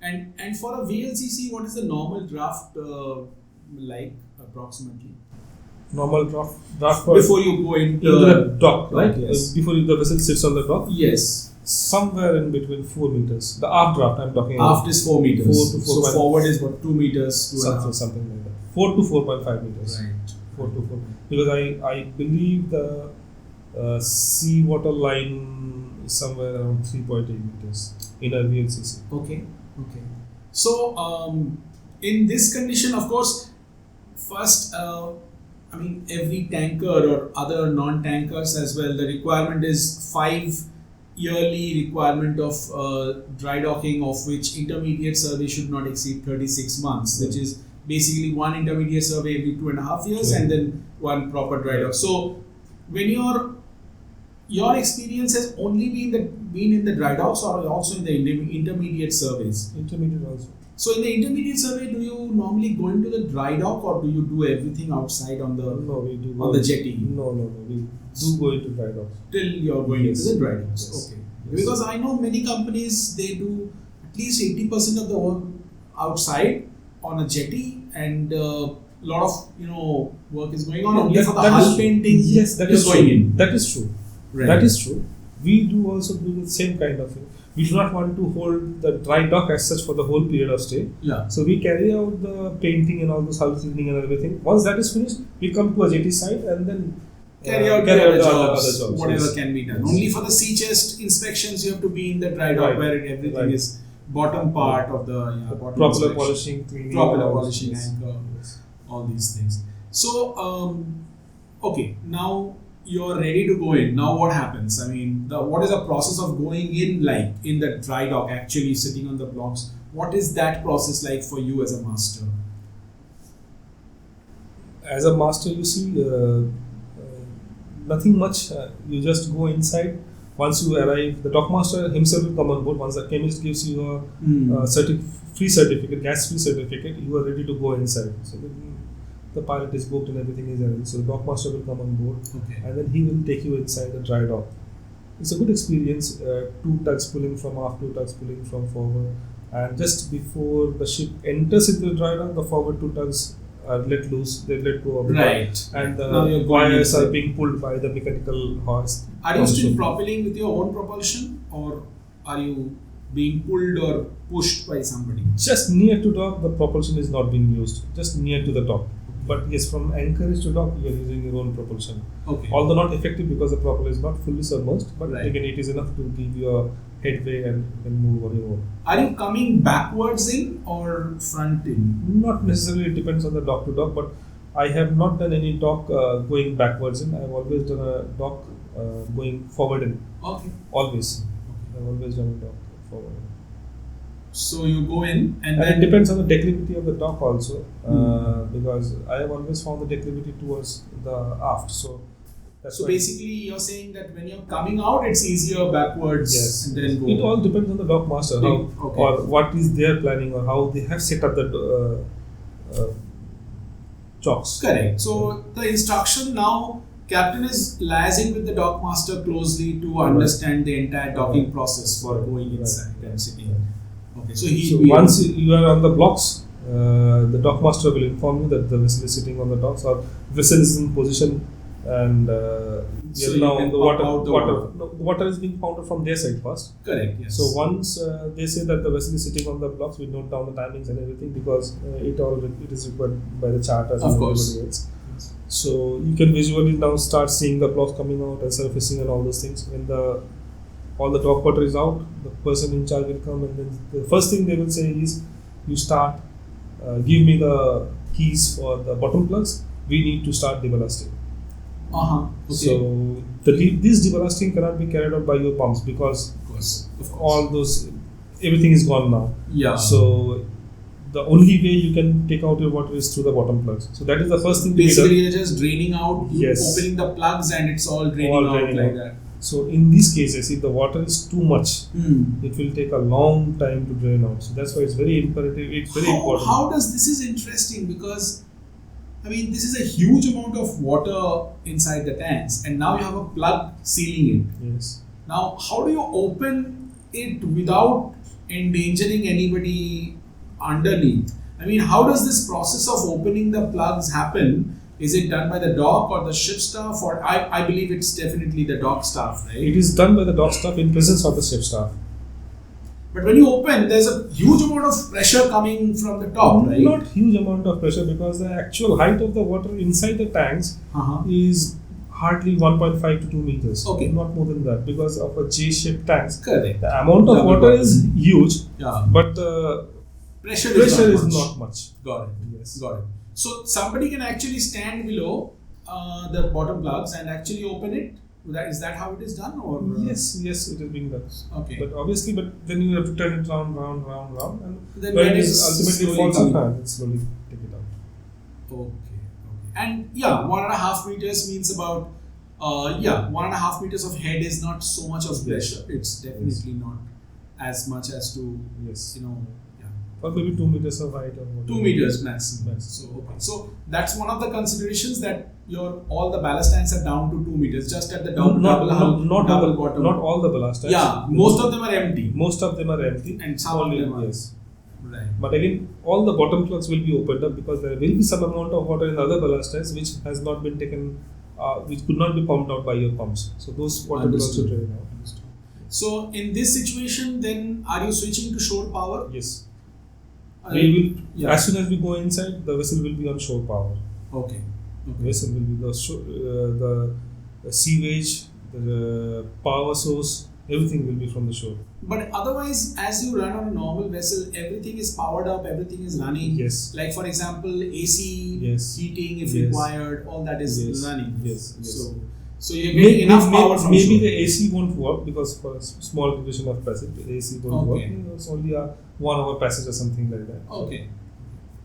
And for a VLCC, what is the normal draft like approximately? Normal draft for before you go into the dock, right? Yes. Before the vessel sits on the dock. Yes. Somewhere in between 4 meters. The aft draft I'm talking about. Aft is 4 meters. 4 to 4. So forward is what, 2 meters? Something like that. 4 to 4.5 meters. Right. 4 to 4. Because I believe the sea water line is somewhere around 3.8 meters in a VLCC. Okay. So in this condition, of course, first, every tanker or other non-tankers as well, the requirement is 5 yearly requirement of dry docking, of which intermediate survey should not exceed 36 months, which is basically one intermediate survey every 2.5 years and then one proper dry dock. So when your experience has only been in the dry docks or also in the intermediate surveys? Intermediate also. So in the intermediate survey, do you normally go into the dry dock or do you do everything outside on the jetty? No. We do go into dry docks. Till you're going into the dry docks. Yes. Okay. Yes. Because I know many companies, they do at least 80% of the work outside on a jetty, and a lot of work is going on. Only for the hull painting. Yes, that is going true. in. That is true. Right. That is true. We do also do the same kind of thing. We do not want to hold the dry dock as such for the whole period of stay. Yeah. So we carry out the painting and all those hull cleaning and everything. Once that is finished, we come to a jetty site and then carry out the other jobs, whatever yes. can be done. Only for the sea chest inspections you have to be in the dry dock where everything is bottom part of the bottom proper polishing, cleaning, polishing, anchor, all these things. So okay, now you're ready to go in. Now what happens? What is the process of going in like in the dry dock, actually sitting on the blocks? What is that process like for you as a master? As a master, you see, nothing much. You just go inside. Once you arrive, the dock master himself will come on board. Once the chemist gives you a free certificate, gas-free certificate, you are ready to go inside. So the pilot is booked and everything is ready. So the dock master will come on board, and then he will take you inside the dry dock. It's a good experience. 2 tugs pulling from aft, 2 tugs pulling from forward, and just before the ship enters into the dry dock, the forward 2 tugs are let loose. They let go of the dock, and the wires are being pulled by the mechanical hoist. Are you still propelling with your own propulsion, or are you being pulled or pushed by somebody? Just near to dock, the propulsion is not being used. Just near to the dock. But yes, from anchorage to dock, you are using your own propulsion. Okay. Although not effective because the propeller is not fully submerged, but again, it is enough to give you a headway and move on your own. Are you coming backwards in or front in? Not necessarily. It depends on the dock to dock, but I have not done any dock going backwards in. I have always done a dock going forward in. Okay. Always. I have always done a dock forward in. So you go in and then it depends on the declivity of the dock also, because I have always found the declivity towards the aft. So basically you're saying that when you're coming out, it's easier backwards and then go. It all depends on the dock master or what is their planning or how they have set up the chocks. Correct. So the instruction now, Captain is liaising with the dock master closely to understand the entire docking process for going inside and sitting. Okay, so once you are on the blocks, the dock master will inform you that the vessel is sitting on the docks or vessel is in position, and so now the water is being pumped from their side first. Correct. Yes. So once they say that the vessel is sitting on the blocks, we note down the timings and everything because it is required by the charters and everybody else. So you can visually now start seeing the blocks coming out and surfacing and all those things. When all the dock water is out, the person in charge will come, and then the first thing they will say is, you start, give me the keys for the bottom plugs, we need to start deballasting. Okay. So this deballasting cannot be carried out by your pumps because all those, everything is gone now. Yeah. So the only way you can take out your water is through the bottom plugs. So that is the first thing. Basically, you're just draining out, opening the plugs, and it's all draining out like that. So in these cases, if the water is too much, it will take a long time to drain out. So that's why it's very imperative. It's very important. How does this is interesting because I mean this is a huge amount of water inside the tanks, and now you have a plug sealing it. Yes. Now, how do you open it without endangering anybody underneath? I mean, how does this process of opening the plugs happen? Is it done by the dock or the ship staff, or I believe it's definitely the dock staff, right? It is done by the dock staff in presence of the ship staff. But when you open, there's a huge amount of pressure coming from the top, right? Not huge amount of pressure because the actual height of the water inside the tanks is hardly 1.5 to 2 meters. Okay. Not more than that because of a J-shaped tanks. Correct. The amount of water is huge, but the pressure is not much. Got it. Yes. Got it. So somebody can actually stand below the bottom plugs and actually open it. Is that how it is done, or yes, it is being done. Okay. But obviously, then you have to turn it round, and then when it it is ultimately falls off, and slowly take it out. Okay. And 1.5 meters means about 1.5 meters of head is not so much of pressure. It's definitely not as much as to or maybe 2 meters of height or whatever. 2 meters maximum. So that's one of the considerations that all the ballast tanks are down to 2 meters, just at the double bottom. Not all the ballast tanks. Yeah, most of them are empty. Most of them are empty. And some of them are. Yes. Right. But again, all the bottom plugs will be opened up because there will be some amount of water in the other ballast tanks which has not been taken, which could not be pumped out by your pumps. So those water will also drain out. So in this situation, then are you switching to shore power? Yes. We will as soon as we go inside, the vessel will be on shore power. Okay. The vessel will be the sewage, the power source, everything will be from the shore. But otherwise, as you run on a normal vessel, everything is powered up, everything is running. Yes. Like for example, AC, heating if Yes. required, all that is running. Yes. So you're getting enough power from maybe shore. the AC won't work because for a small division of passage, the AC won't work. It's only a 1 hour passage or something like that. Okay.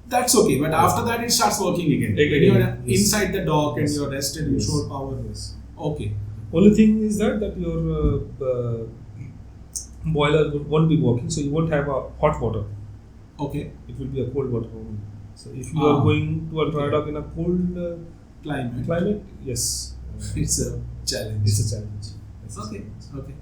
That's okay, but after that it starts working again. When you're inside the dock and you're rested in shore power. Yes. Okay. Only thing is that your boiler won't be working, so you won't have a hot water. Okay. It will be a cold water only. So if you are going to a dry dock in a cold climate, yes. It's a challenge. It's a challenge. Okay.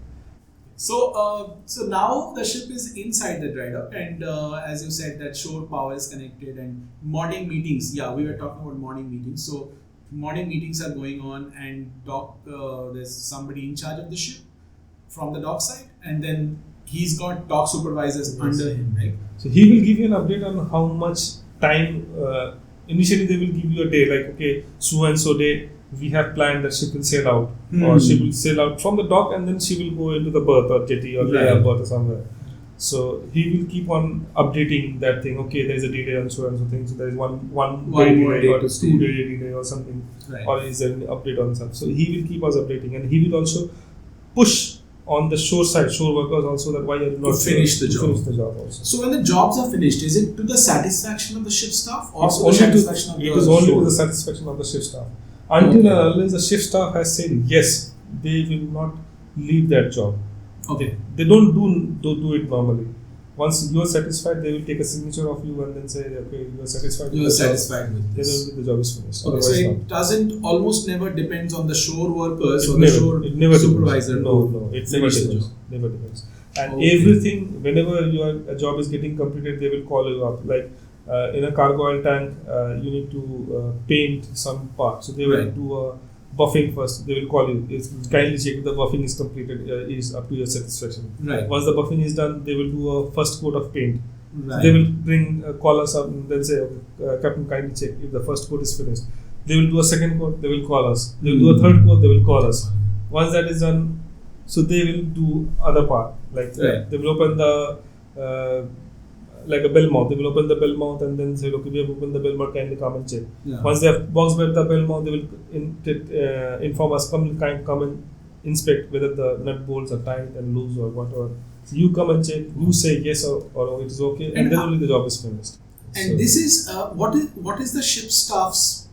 So now the ship is inside the dry dock, and as you said, that shore power is connected, and morning meetings. Yeah, we were talking about morning meetings. So morning meetings are going on, and dock. There's somebody in charge of the ship from the dock side, and then he's got dock supervisors under him, right? So he will give you an update on how much time. Initially, they will give you a day, like okay, so and so day. We have planned that ship will sail out, or she will sail out from the dock, and then she will go into the berth or jetty or layup berth or somewhere. So he will keep on updating that thing. Okay, there is a delay and so thing. So there is one day delay or 2 day delay or something, or is there an update on something? So he will keep us updating, and he will also push on the shore workers also that why are you not finish the job also. So when the jobs are finished, is it to the satisfaction of the ship staff, or it's to the satisfaction of the It is only to the satisfaction of the ship staff. Until unless the ship staff has said yes, they will not leave that job. Okay. They don't do it normally. Once you are satisfied, they will take a signature of you and then say, okay, you are satisfied. You are satisfied with this. Then the job is finished. Okay, so it doesn't almost never depends on the shore workers or the shore supervisor. No, it never depends. Never depends. And everything, whenever a job is getting completed, they will call you up. Like in a cargo oil tank, you need to paint some part. So they will do a buffing first. They will call you. Kindly check if the buffing is completed, is up to your satisfaction. Right. Once the buffing is done, they will do a first coat of paint. Right. They will call us up and then say, okay, Captain, kindly check if the first coat is finished. They will do a second coat. They will call us. They will do a third coat. They will call us. Once that is done, so they will do other part. Like they will open the like a bell mouth. They will open the bell mouth and then say, okay, we have opened the bell mouth, kindly come and check. Yeah. Once they have boxed the bell mouth, they will inform us, come and inspect whether the nut bolts are tight and loose or whatever. So you come and check, you say yes or it is okay, and then only the job is finished. And this is what is the ship staff's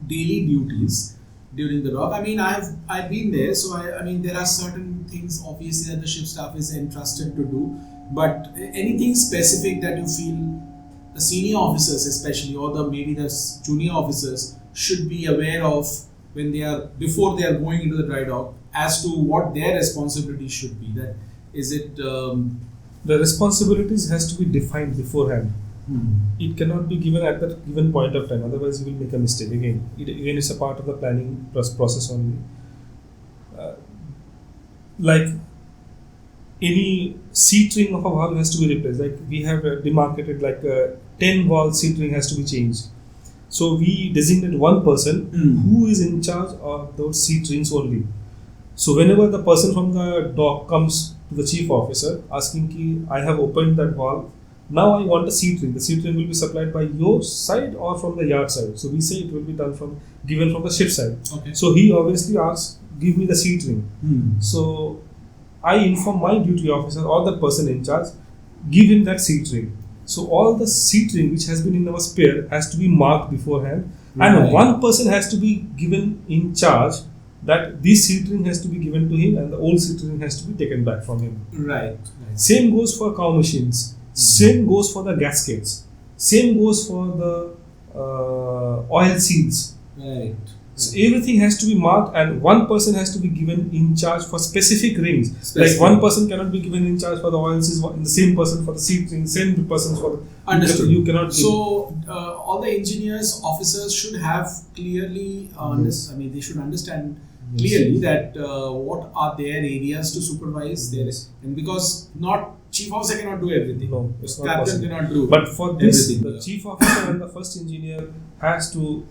daily duties during the dock. I mean, I've been there, so I mean there are certain things obviously that the ship staff is entrusted to do, but anything specific that you feel the senior officers especially, or maybe the junior officers should be aware of when before they are going into the dry dock, as to what their responsibility should be. That is it. The responsibilities has to be defined beforehand. It cannot be given at that given point of time. Otherwise, you will make a mistake. Again, it's a part of the planning process only. Like any seat ring of a valve has to be replaced. Like we have demarcated, like 10 valve seat ring has to be changed. So we designate one person who is in charge of those seat rings only. So whenever the person from the dock comes to the chief officer asking ki, I have opened that valve, now I want a seat ring. The seat ring will be supplied by your side or from the yard side. So we say it will be given from the ship side. Okay. So he obviously asks, give me the seat ring. So I inform my duty officer or the person in charge, give him that seat ring. So all the seat ring which has been in our spare has to be marked beforehand, and one person has to be given in charge that this seat ring has to be given to him and the old seat ring has to be taken back from him. Right. Same goes for cow machines. Same goes for the gaskets. Same goes for the oil seals. Right. So everything has to be marked, and one person has to be given in charge for specific rings. Like one person cannot be given in charge for the oil seals, and the same person for the seat ring, same person for the. Understood. You cannot. So all the engineers, officers should have clearly. I mean, they should understand clearly that what are their areas to supervise there is, and because not chief officer cannot do everything. No, it's not Captain possible. cannot do. But for this, everything. the chief officer and the first engineer has to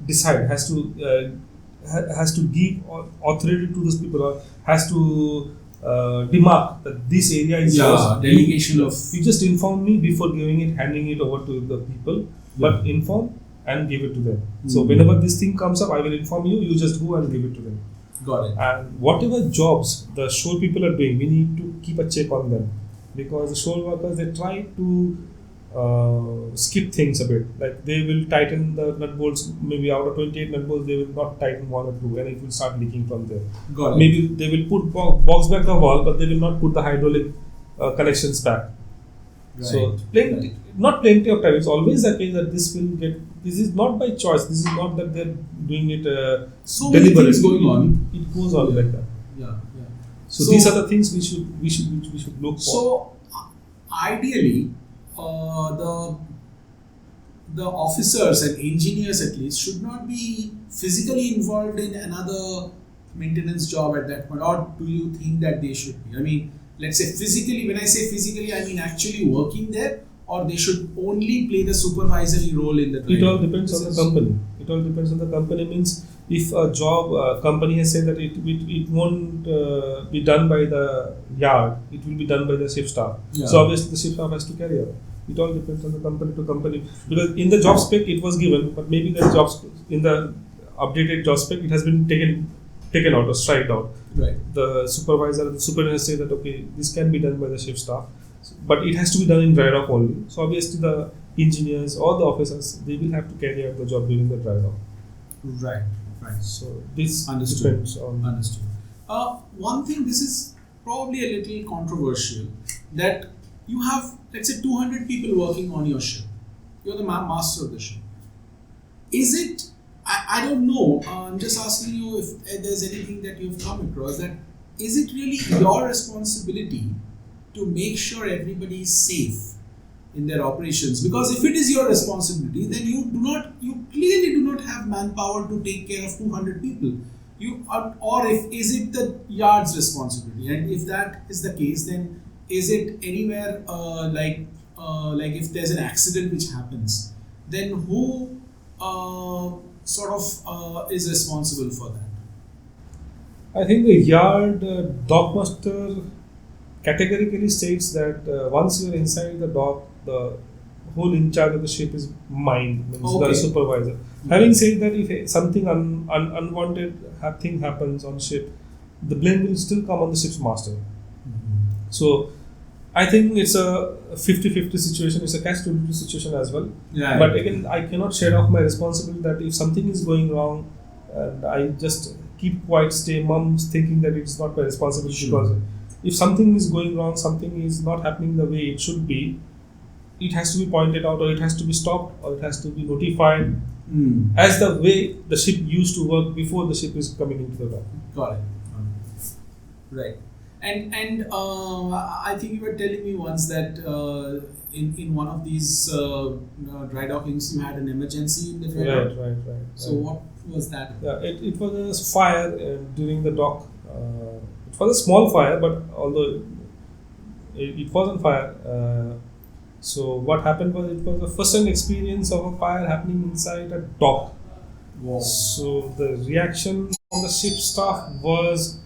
decide, has to give authority to those people, or has to demark that this area is yours. Delegation of. You just inform me before handing it over to the people, but inform and give it to them. So whenever this thing comes up, I will inform you. You just go and give it to them. Got it. And whatever jobs the shore people are doing, we need to keep a check on them, because the shore workers, they try to skip things a bit. Like they will tighten the nut bolts, maybe out of 28 nut bolts, they will not tighten one or two, and it will start leaking from there. Got it. Maybe they will put box back the valve, but they will not put the hydraulic connections back. Right. So not plenty of time. It's always the case that this will get. This is not by choice. This is not that they're doing it so many things going on. It goes on like that. Yeah. So these are the things we should look for. So ideally, the officers and engineers at least should not be physically involved in another maintenance job at that point, or do you think that they should be? I mean, let's say physically. When I say physically, I mean actually working there, or they should only play the supervisory role in the. It all depends on the company. It all depends on the company. Means if a job company has said that it won't be done by the yard, it will be done by the ship staff. Yeah. So obviously the ship staff has to carry out. It all depends on the company to company, because in the job spec it was given, but maybe the jobs in the updated job spec it has been taken out or striked out. Right. The superintendent say that okay, this can be done by the ship staff, but it has to be done in dry dock only. So obviously the engineers or the officers, they will have to carry out the job during the dry dock. Right. So this Understood. depends on. Understood. One thing, this is probably a little controversial, that you have, let's say, 200 people working on your ship. You're the master of the ship. Is it? I don't know. I'm just asking you if there's anything that you've come across, that is it really your responsibility to make sure everybody is safe in their operations? Because if it is your responsibility, then you clearly do not have manpower to take care of 200 people. Is it the yard's responsibility? And if that is the case, then is it anywhere like if there's an accident which happens, then who is responsible for that? I think the yard dockmaster categorically states that once you are inside the dock, the whole in charge of the ship is mine, means the supervisor. Mm-hmm. Having said that, if something unwanted thing happens on ship, the blame will still come on the ship's master. Mm-hmm. So I think it's a 50-50 situation. It's a catch-22 situation as well. Yeah, but again, I cannot shed off my responsibility that if something is going wrong and I just keep quiet, stay mum, thinking that it's not my responsibility Sure. because if something is going wrong, something is not happening the way it should be, it has to be pointed out, or it has to be stopped, or it has to be notified, as the way the ship used to work before the ship is coming into the dock. Got it. Right. And I think you were telling me once that in one of these dry dockings you had an emergency in the dry dock. Right. So what was that? Yeah, it was a fire during the dock. It was a small fire, but although it was on fire. So what happened was, it was a first-hand experience of a fire happening inside a dock. Wow. So the reaction from the ship staff was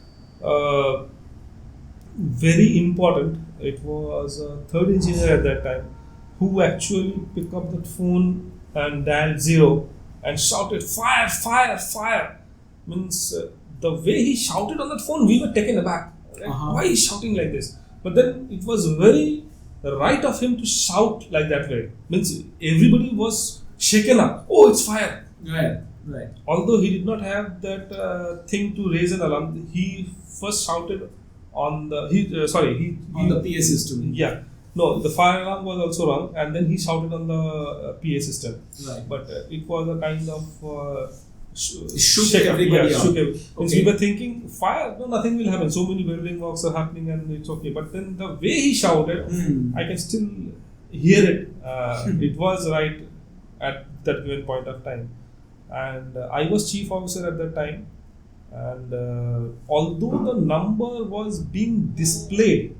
very important. It was a third engineer at that time who actually picked up the phone and dialed 0 and shouted, "Fire! Fire! Fire!" Means the way he shouted on that phone, we were taken aback. Right? Why is he shouting like this? But then it was very right of him to shout like that way. Means everybody was shaken up. Oh, it's fire! Right. Although he did not have that thing to raise an alarm, he first shouted on the On the PA system. Yeah, no, the fire alarm was also rung, and then he shouted on the PA system. Right. But it was a kind of Shook everybody up. Means Okay. we were thinking, fire? No, nothing will happen. So many welding works are happening, and it's okay. But then the way he shouted, I can still hear it. It was right at that given point of time. And I was chief officer at that time, and although the number was being displayed,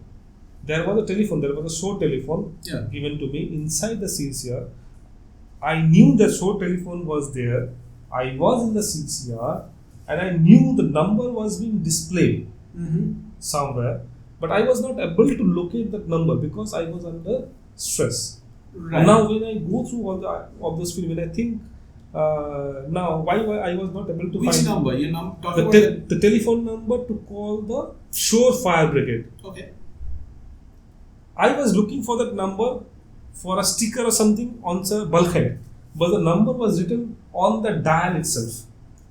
there was a telephone, there was a shore telephone given to me inside the CCR. I knew the shore telephone was there. I was in the CCR, and I knew the number was being displayed somewhere, but I was not able to locate that number because I was under stress. Right. And now when I go through all those films, when I think now why I was not able to Which find number? You're not talking about the telephone number to call the shore fire brigade. Okay. I was looking for that number for a sticker or something on the bulkhead, but the number was written on the dial itself.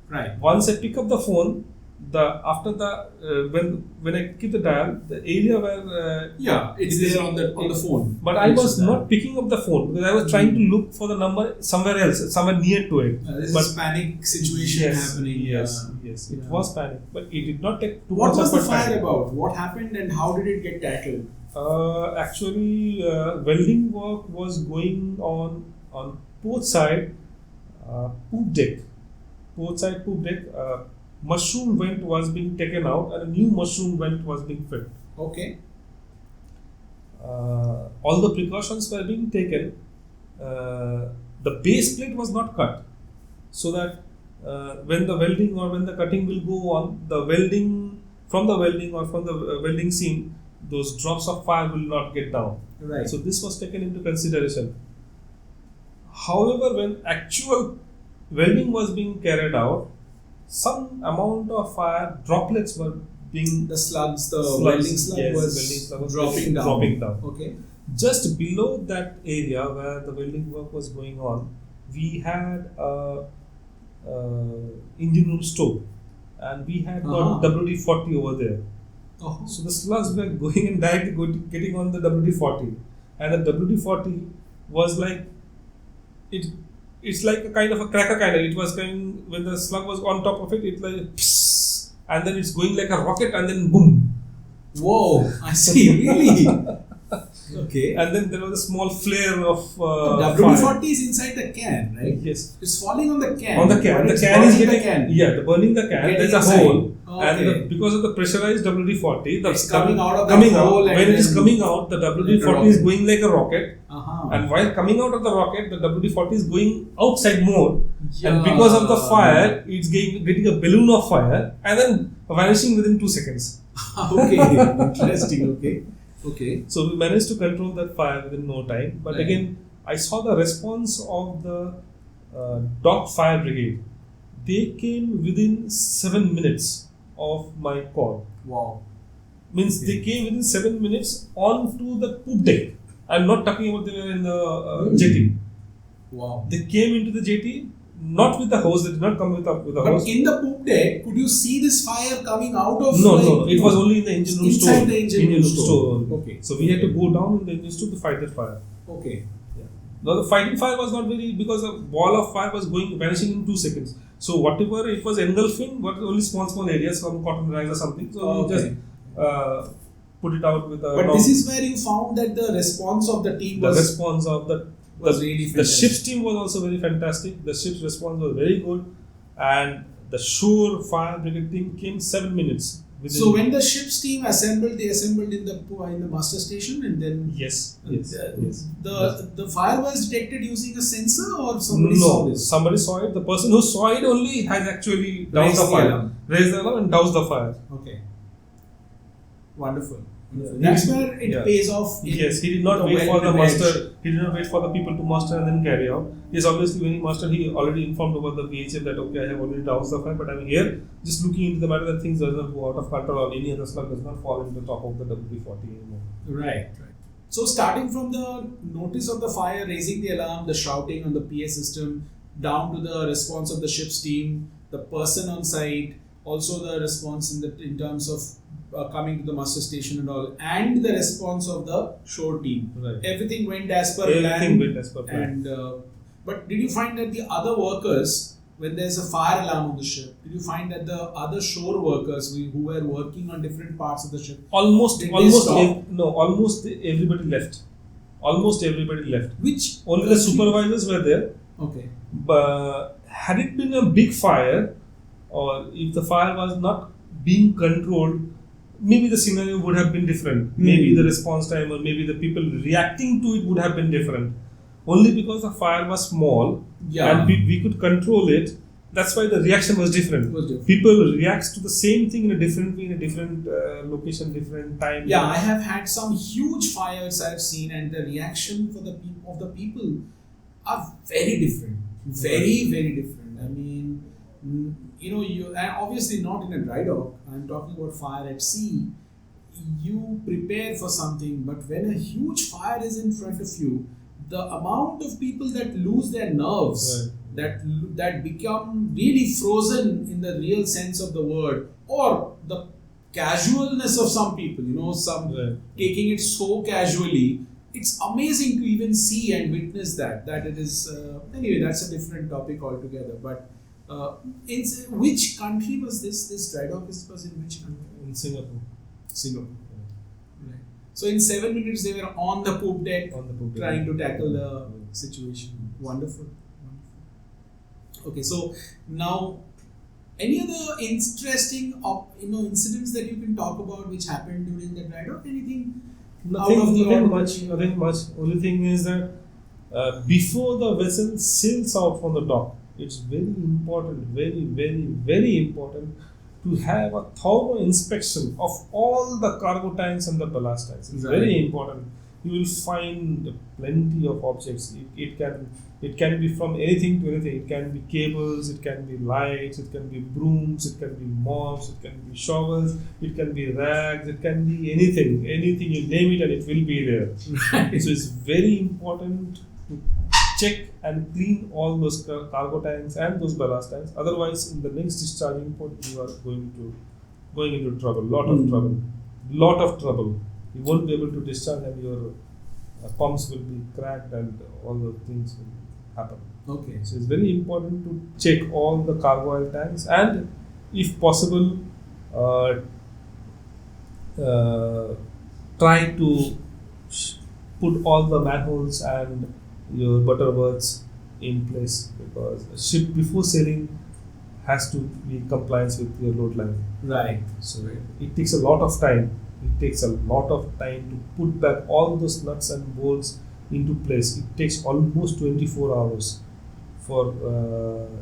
Right. Once I pick up the phone, when I keep the dial, the area where it's there on the phone. But I was not picking up the phone because I was trying to look for the number somewhere else, somewhere near to it. There's a panic situation happening. Yes, it was panic, but it did not take too What much was of the a fire time. about? What happened and how did it get tackled? Actually, welding work was going on port side poop deck. Port side poop deck. Mushroom vent was being taken out and a new mushroom vent was being filled. Okay. All the precautions were being taken. The base plate was not cut, so that when the welding or when the cutting will go on, the welding from the welding seam, those drops of fire will not get down. Right. So this was taken into consideration. However, when actual welding was being carried out, some amount of fire droplets were being The welding slug was dropping down. Okay. Just below that area where the welding work was going on, we had a engine room stove, and we had got WD-40 over there. So the slugs were going and directly getting on the WD-40, and the WD-40 was like it's like a kind of a cracker kind of. It was going, when the slug was on top of it, it's like psss, and then it's going like a rocket, and then boom. Whoa! I see. Really? Okay. And then there was a small flare of WD-40 fire. is inside the can, right? Yes. It's falling on the can. On the can. But The it's can is burning getting the can. the burning the can. Getting There's a inside. hole, Okay. and because of the pressurized WD-40, It's coming out of the hole and when it is then coming out, the WD-40 is going like a rocket, Uh-huh. and while coming out of the rocket, the WD-40 is going outside more, Yeah. and because of the fire, it's getting a balloon of fire, and then vanishing within 2 seconds. Okay. Interesting. Okay. So we managed to control that fire within no time. But Right. again, I saw the response of the dock fire brigade. They came within 7 minutes of my call. Wow. Means they came within 7 minutes onto the poop deck. I'm not talking about they were in the jetty. Wow. They came into the jetty Not with the hose. They did not come with the But hose. in the poop deck, could you see this fire coming out of? No. It was only in the engine room store. Inside the engine room store. only. Okay. So we had to go down in the engine store to fight that fire. Okay. Now the fighting fire was not very, because a ball of fire was vanishing in 2 seconds. So whatever it was engulfing was only small areas from cotton rags or something. So we just put it out with a. But this is where you found that the response of the team was really fantastic. The ship's team was also very fantastic. The ship's response was very good, and the shore fire brigade team came 7 minutes. So when the ship's team assembled, they assembled in the master station, and then yes. The fire was detected using a sensor, or somebody saw this? Somebody saw it. The person who saw it only has actually doused the fire, raised the alarm and doused the fire. Okay, wonderful. Yeah. That's where it pays off. Yes, he did not wait for the master. He did not wait for the people to master and then carry out. Yes, obviously when he mastered, he already informed over the VHF that okay, I have already doused the fire, but I'm here just looking into the matter that things does not go out of control or any other slug does not fall into the top of the WD-40 anymore. Right. So starting from the notice of the fire, raising the alarm, the shouting on the PA system, down to the response of the ship's team, the person on site, also the response in terms of coming to the master station and all, and the response of the shore team. Right. Everything went as per plan. Everything went as per plan. And but did you find that the other workers, when there's a fire alarm on the ship, did you find that the other shore workers who were working on different parts of the ship, almost everybody left. Almost everybody left. Which only the supervisors were there. Okay. But had it been a big fire, or if the fire was not being controlled, maybe the scenario would have been different. Maybe the response time or maybe the people reacting to it would have been different. Only because the fire was small and we could control it, that's why the reaction was different. People react to the same thing in a different way, in a different location, different time. Yeah, I have had some huge fires I've seen, and the reaction for the people are very different. Very, very different. I mean, and obviously not in a dry dock. I'm talking about fire at sea. You prepare for something, but when a huge fire is in front of you, the amount of people that lose their nerves, that become really frozen in the real sense of the word, or the casualness of some people, taking it so casually, it's amazing to even see and witness that it is, anyway, that's a different topic altogether. But in which country was this dry dock? Was in which country? In Singapore. Right. So in 7 minutes they were on the poop deck, trying to tackle the situation. Wonderful. Okay, so now any other interesting incidents that you can talk about which happened during the dry dock? Anything? Nothing much. Only thing is that before the vessel sails out from the dock, it's very important, very, very, very important to have a thorough inspection of all the cargo tanks and the ballast tanks. It's very important. You will find plenty of objects. It can be from anything to anything. It can be cables, it can be lights, it can be brooms, it can be mops, it can be shovels, it can be rags, it can be anything you name it and it will be there. So it's very important to check and clean all those cargo tanks and those ballast tanks. Otherwise, in the next discharging port, you are going into trouble. Lot of trouble. You won't be able to discharge, and your pumps will be cracked, and all the things will happen. Okay. So it's very important to check all the cargo oil tanks, and if possible, try to put all the manholes and your butterworths in place, because a ship before sailing has to be in compliance with your load line. Right. So it takes a lot of time. It takes a lot of time to put back all those nuts and bolts into place. It takes almost 24 hours for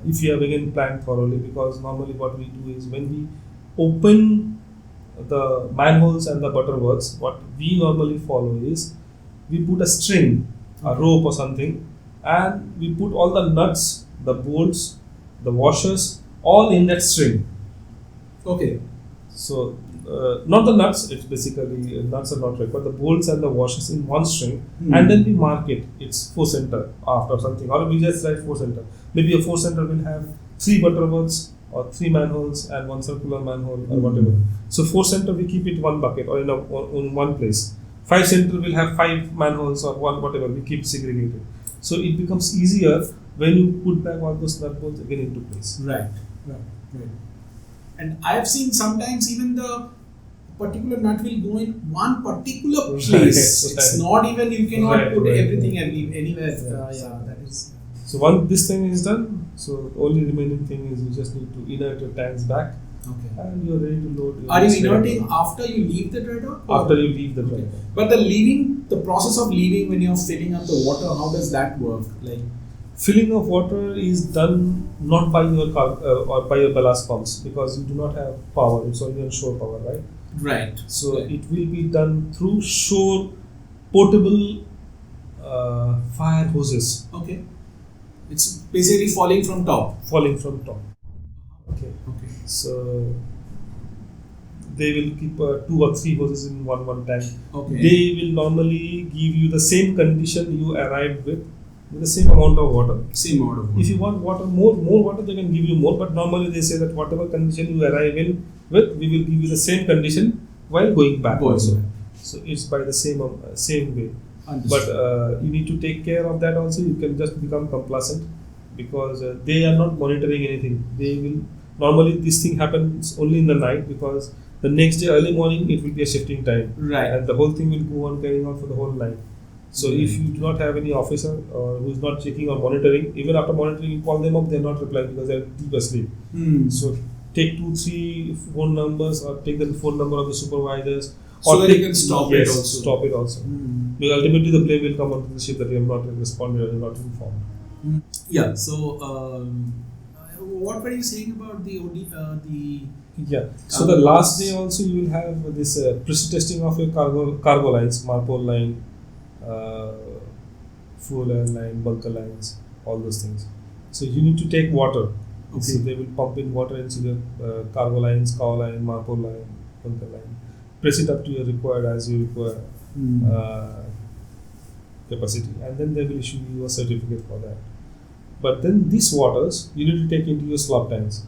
if you have again planned thoroughly, because normally what we do is when we open the manholes and the butterworths, what we normally follow is we put a string, a rope or something, and we put all the nuts, the bolts, the washers all in that string. Okay. So not the nuts. It's basically nuts are not required. The bolts and the washers in one string, and then we mark it. It's 4 center after something, or we just write 4 center. Maybe a 4 center will have 3 butterworths or 3 manholes and 1 circular manhole or whatever. So 4 center we keep it one bucket or in one place. 5 center will have 5 manholes or one whatever. We keep segregated. So it becomes easier when you put back all those nut bolts again into place. Right. And I have seen sometimes even the particular nut will go in one particular place. Right. It's not even, you cannot put right. everything anywhere. That is. So once this thing is done, so the only remaining thing is you just need to inert your tanks back, and you're ready to load. Your Are you inerting after you leave the dry dock? After you leave the dry dock. But the process of leaving when you're filling up the water, how does that work? Like, filling of water is done not by your car or by your ballast pumps, because you do not have power. It's only on shore power, right? Right. So it will be done through shore portable fire hoses. Okay. It's basically falling from top. Okay. So they will keep 2 or 3 hoses in one tank. Okay. They will normally give you the same condition you arrived with the same amount of water. If you want water, more water, they can give you more. But normally they say that whatever condition you arrive in with, we will give you the same condition while going back also. So it's by the same way. Understood. But you need to take care of that also. You can just become complacent, because they are not monitoring anything. They will normally, this thing happens only in the night, because the next day early morning it will be a shifting time, Right. and the whole thing will go on carrying on for the whole night. So if you do not have any officer who is not checking or monitoring, even after monitoring you call them up, they are not replying because they are deep asleep. So take 2-3 phone numbers, or take the phone number of the supervisors, so or that you can stop it also. Stop it also. Because ultimately the blame will come onto the ship that you have not responded or not informed. Yeah. So what were you saying about the Yeah. So the last day also you will have this pressure testing of your cargo lines, marpole line, fuel line, bunker lines, all those things. So you need to take water. Okay. So they will pump in water into the cargo lines, cow line, marpole line, bunker line. Press it up to your required as you require capacity, and then they will issue you a certificate for that. But then these waters you need to take into your slop tanks.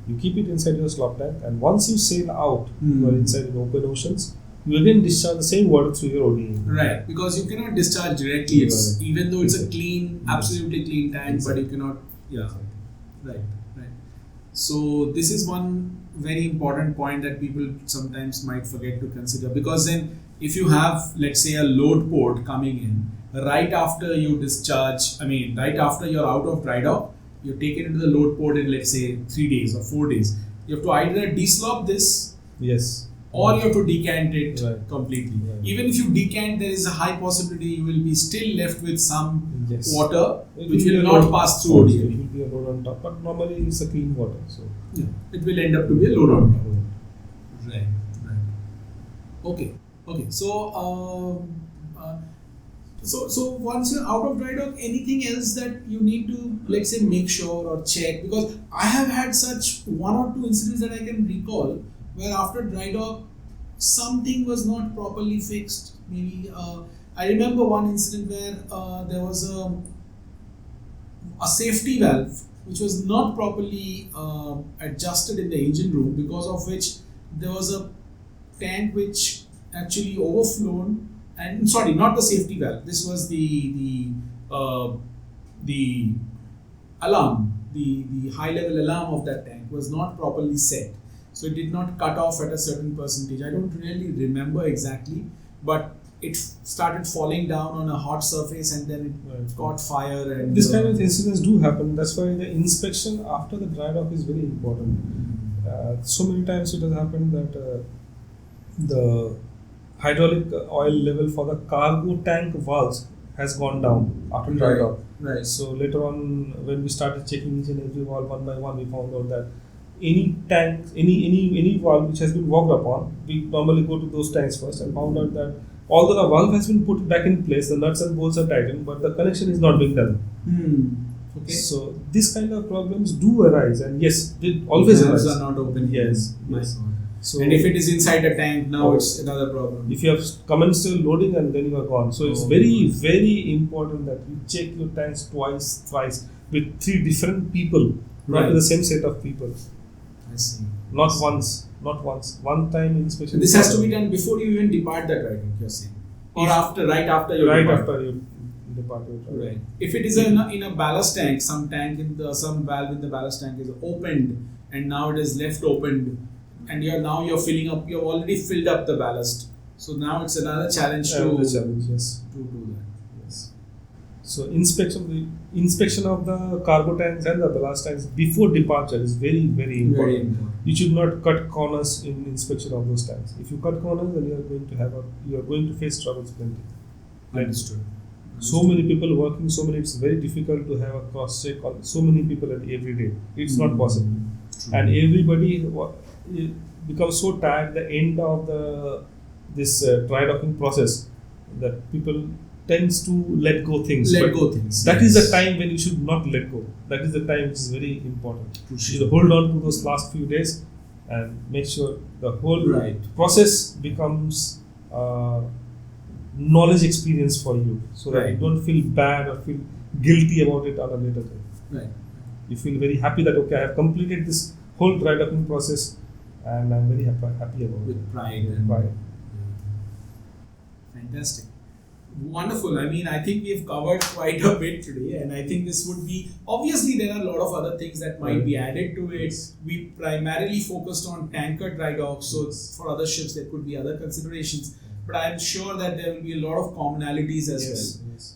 You keep it inside your slop tank, and once you sail out, you are inside in open oceans. You again discharge the same water through your ODE. Right, because you cannot discharge directly. It's even though it's a clean, absolutely clean tank, but you cannot. Yeah, right. So this is one very important point that people sometimes might forget to consider, because then if you have, let's say, a load port coming in right after you discharge, right after you're out of dry dock, you take it into the load port in, let's say, 3 days or 4 days. You have to either deslop this, or you have to decant it completely. Even if you decant, there is a high possibility you will be still left with some water which will not pass through ODE. It will be a load on top, but normally it's a clean water. So it will end up to be a load on top. Right. Okay. So once you're out of dry dock, anything else that you need to, let's say, make sure or check? Because I have had such 1 or 2 incidents that I can recall where after dry dock something was not properly fixed. Maybe I remember one incident where there was a safety valve which was not properly adjusted in the engine room, because of which there was a tank which actually overflown. And sorry, not the safety valve. This was the alarm, the high level alarm of that tank was not properly set. So it did not cut off at a certain percentage. I don't really remember exactly, but it started falling down on a hot surface, and then it caught fire. And this kind of incidents do happen. That's why the inspection after the dry dock is very important. So many times it has happened that the hydraulic oil level for the cargo tank valves has gone down after dry dock. Right. So later on, when we started checking each and every valve one by one, we found out that any tank, any valve which has been worked upon, we normally go to those tanks first, and found out that although the valve has been put back in place, the nuts and bolts are tightened, but the connection is not being done. Okay. So this kind of problems do arise, and yes, they always arise. Valves are not open. Yes. So and if it is inside a tank, now it's another problem. If you have commenced loading and then you are gone. So it's very important that you check your tanks twice, thrice with 3 different people, not with the same set of people. I see. Not once. One time inspection. This has to be done before you even depart the dry dock, you're saying? Or right after you depart. Right. If it is in a ballast tank, some valve in the ballast tank is opened and now it is left opened, and you're filling up. You've already filled up the ballast, so now it's another challenge to do that. Yes. So inspection of the cargo tanks and the ballast tanks before departure is very important. Very important. You should not cut corners in inspection of those tanks. If you cut corners, then you are going to face troubles plenty. Understood. So many people working, it's very difficult to have a cross check on so many people every day. It's not possible. True. And everybody becomes so tired at the end of this dry docking process that people tends to let go things. That is the time when you should not let go. That is the time which is very important. You should hold on to those last few days and make sure the whole process becomes knowledge experience for you, so that you don't feel bad or feel guilty about it on a later time. Right. You feel very happy that I have completed this whole dry docking process and I'm very happy about it. With pride. Fantastic. Wonderful. I mean, I think we've covered quite a bit today, and I think this would be, obviously there are a lot of other things that might be added to it. We primarily focused on tanker dry docks, so for other ships there could be other considerations, but I'm sure that there will be a lot of commonalities as well. Yes.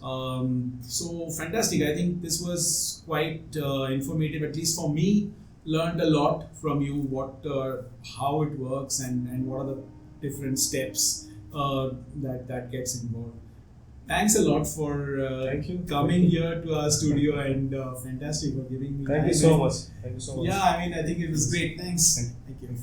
So fantastic. I think this was quite informative, at least for me. Learned a lot from you, how it works and what are the different steps that gets involved. Thanks a lot for coming here to our studio, and fantastic for giving me time. Thank you so much. Yeah, I mean, I think it was great. Thanks. Thank you.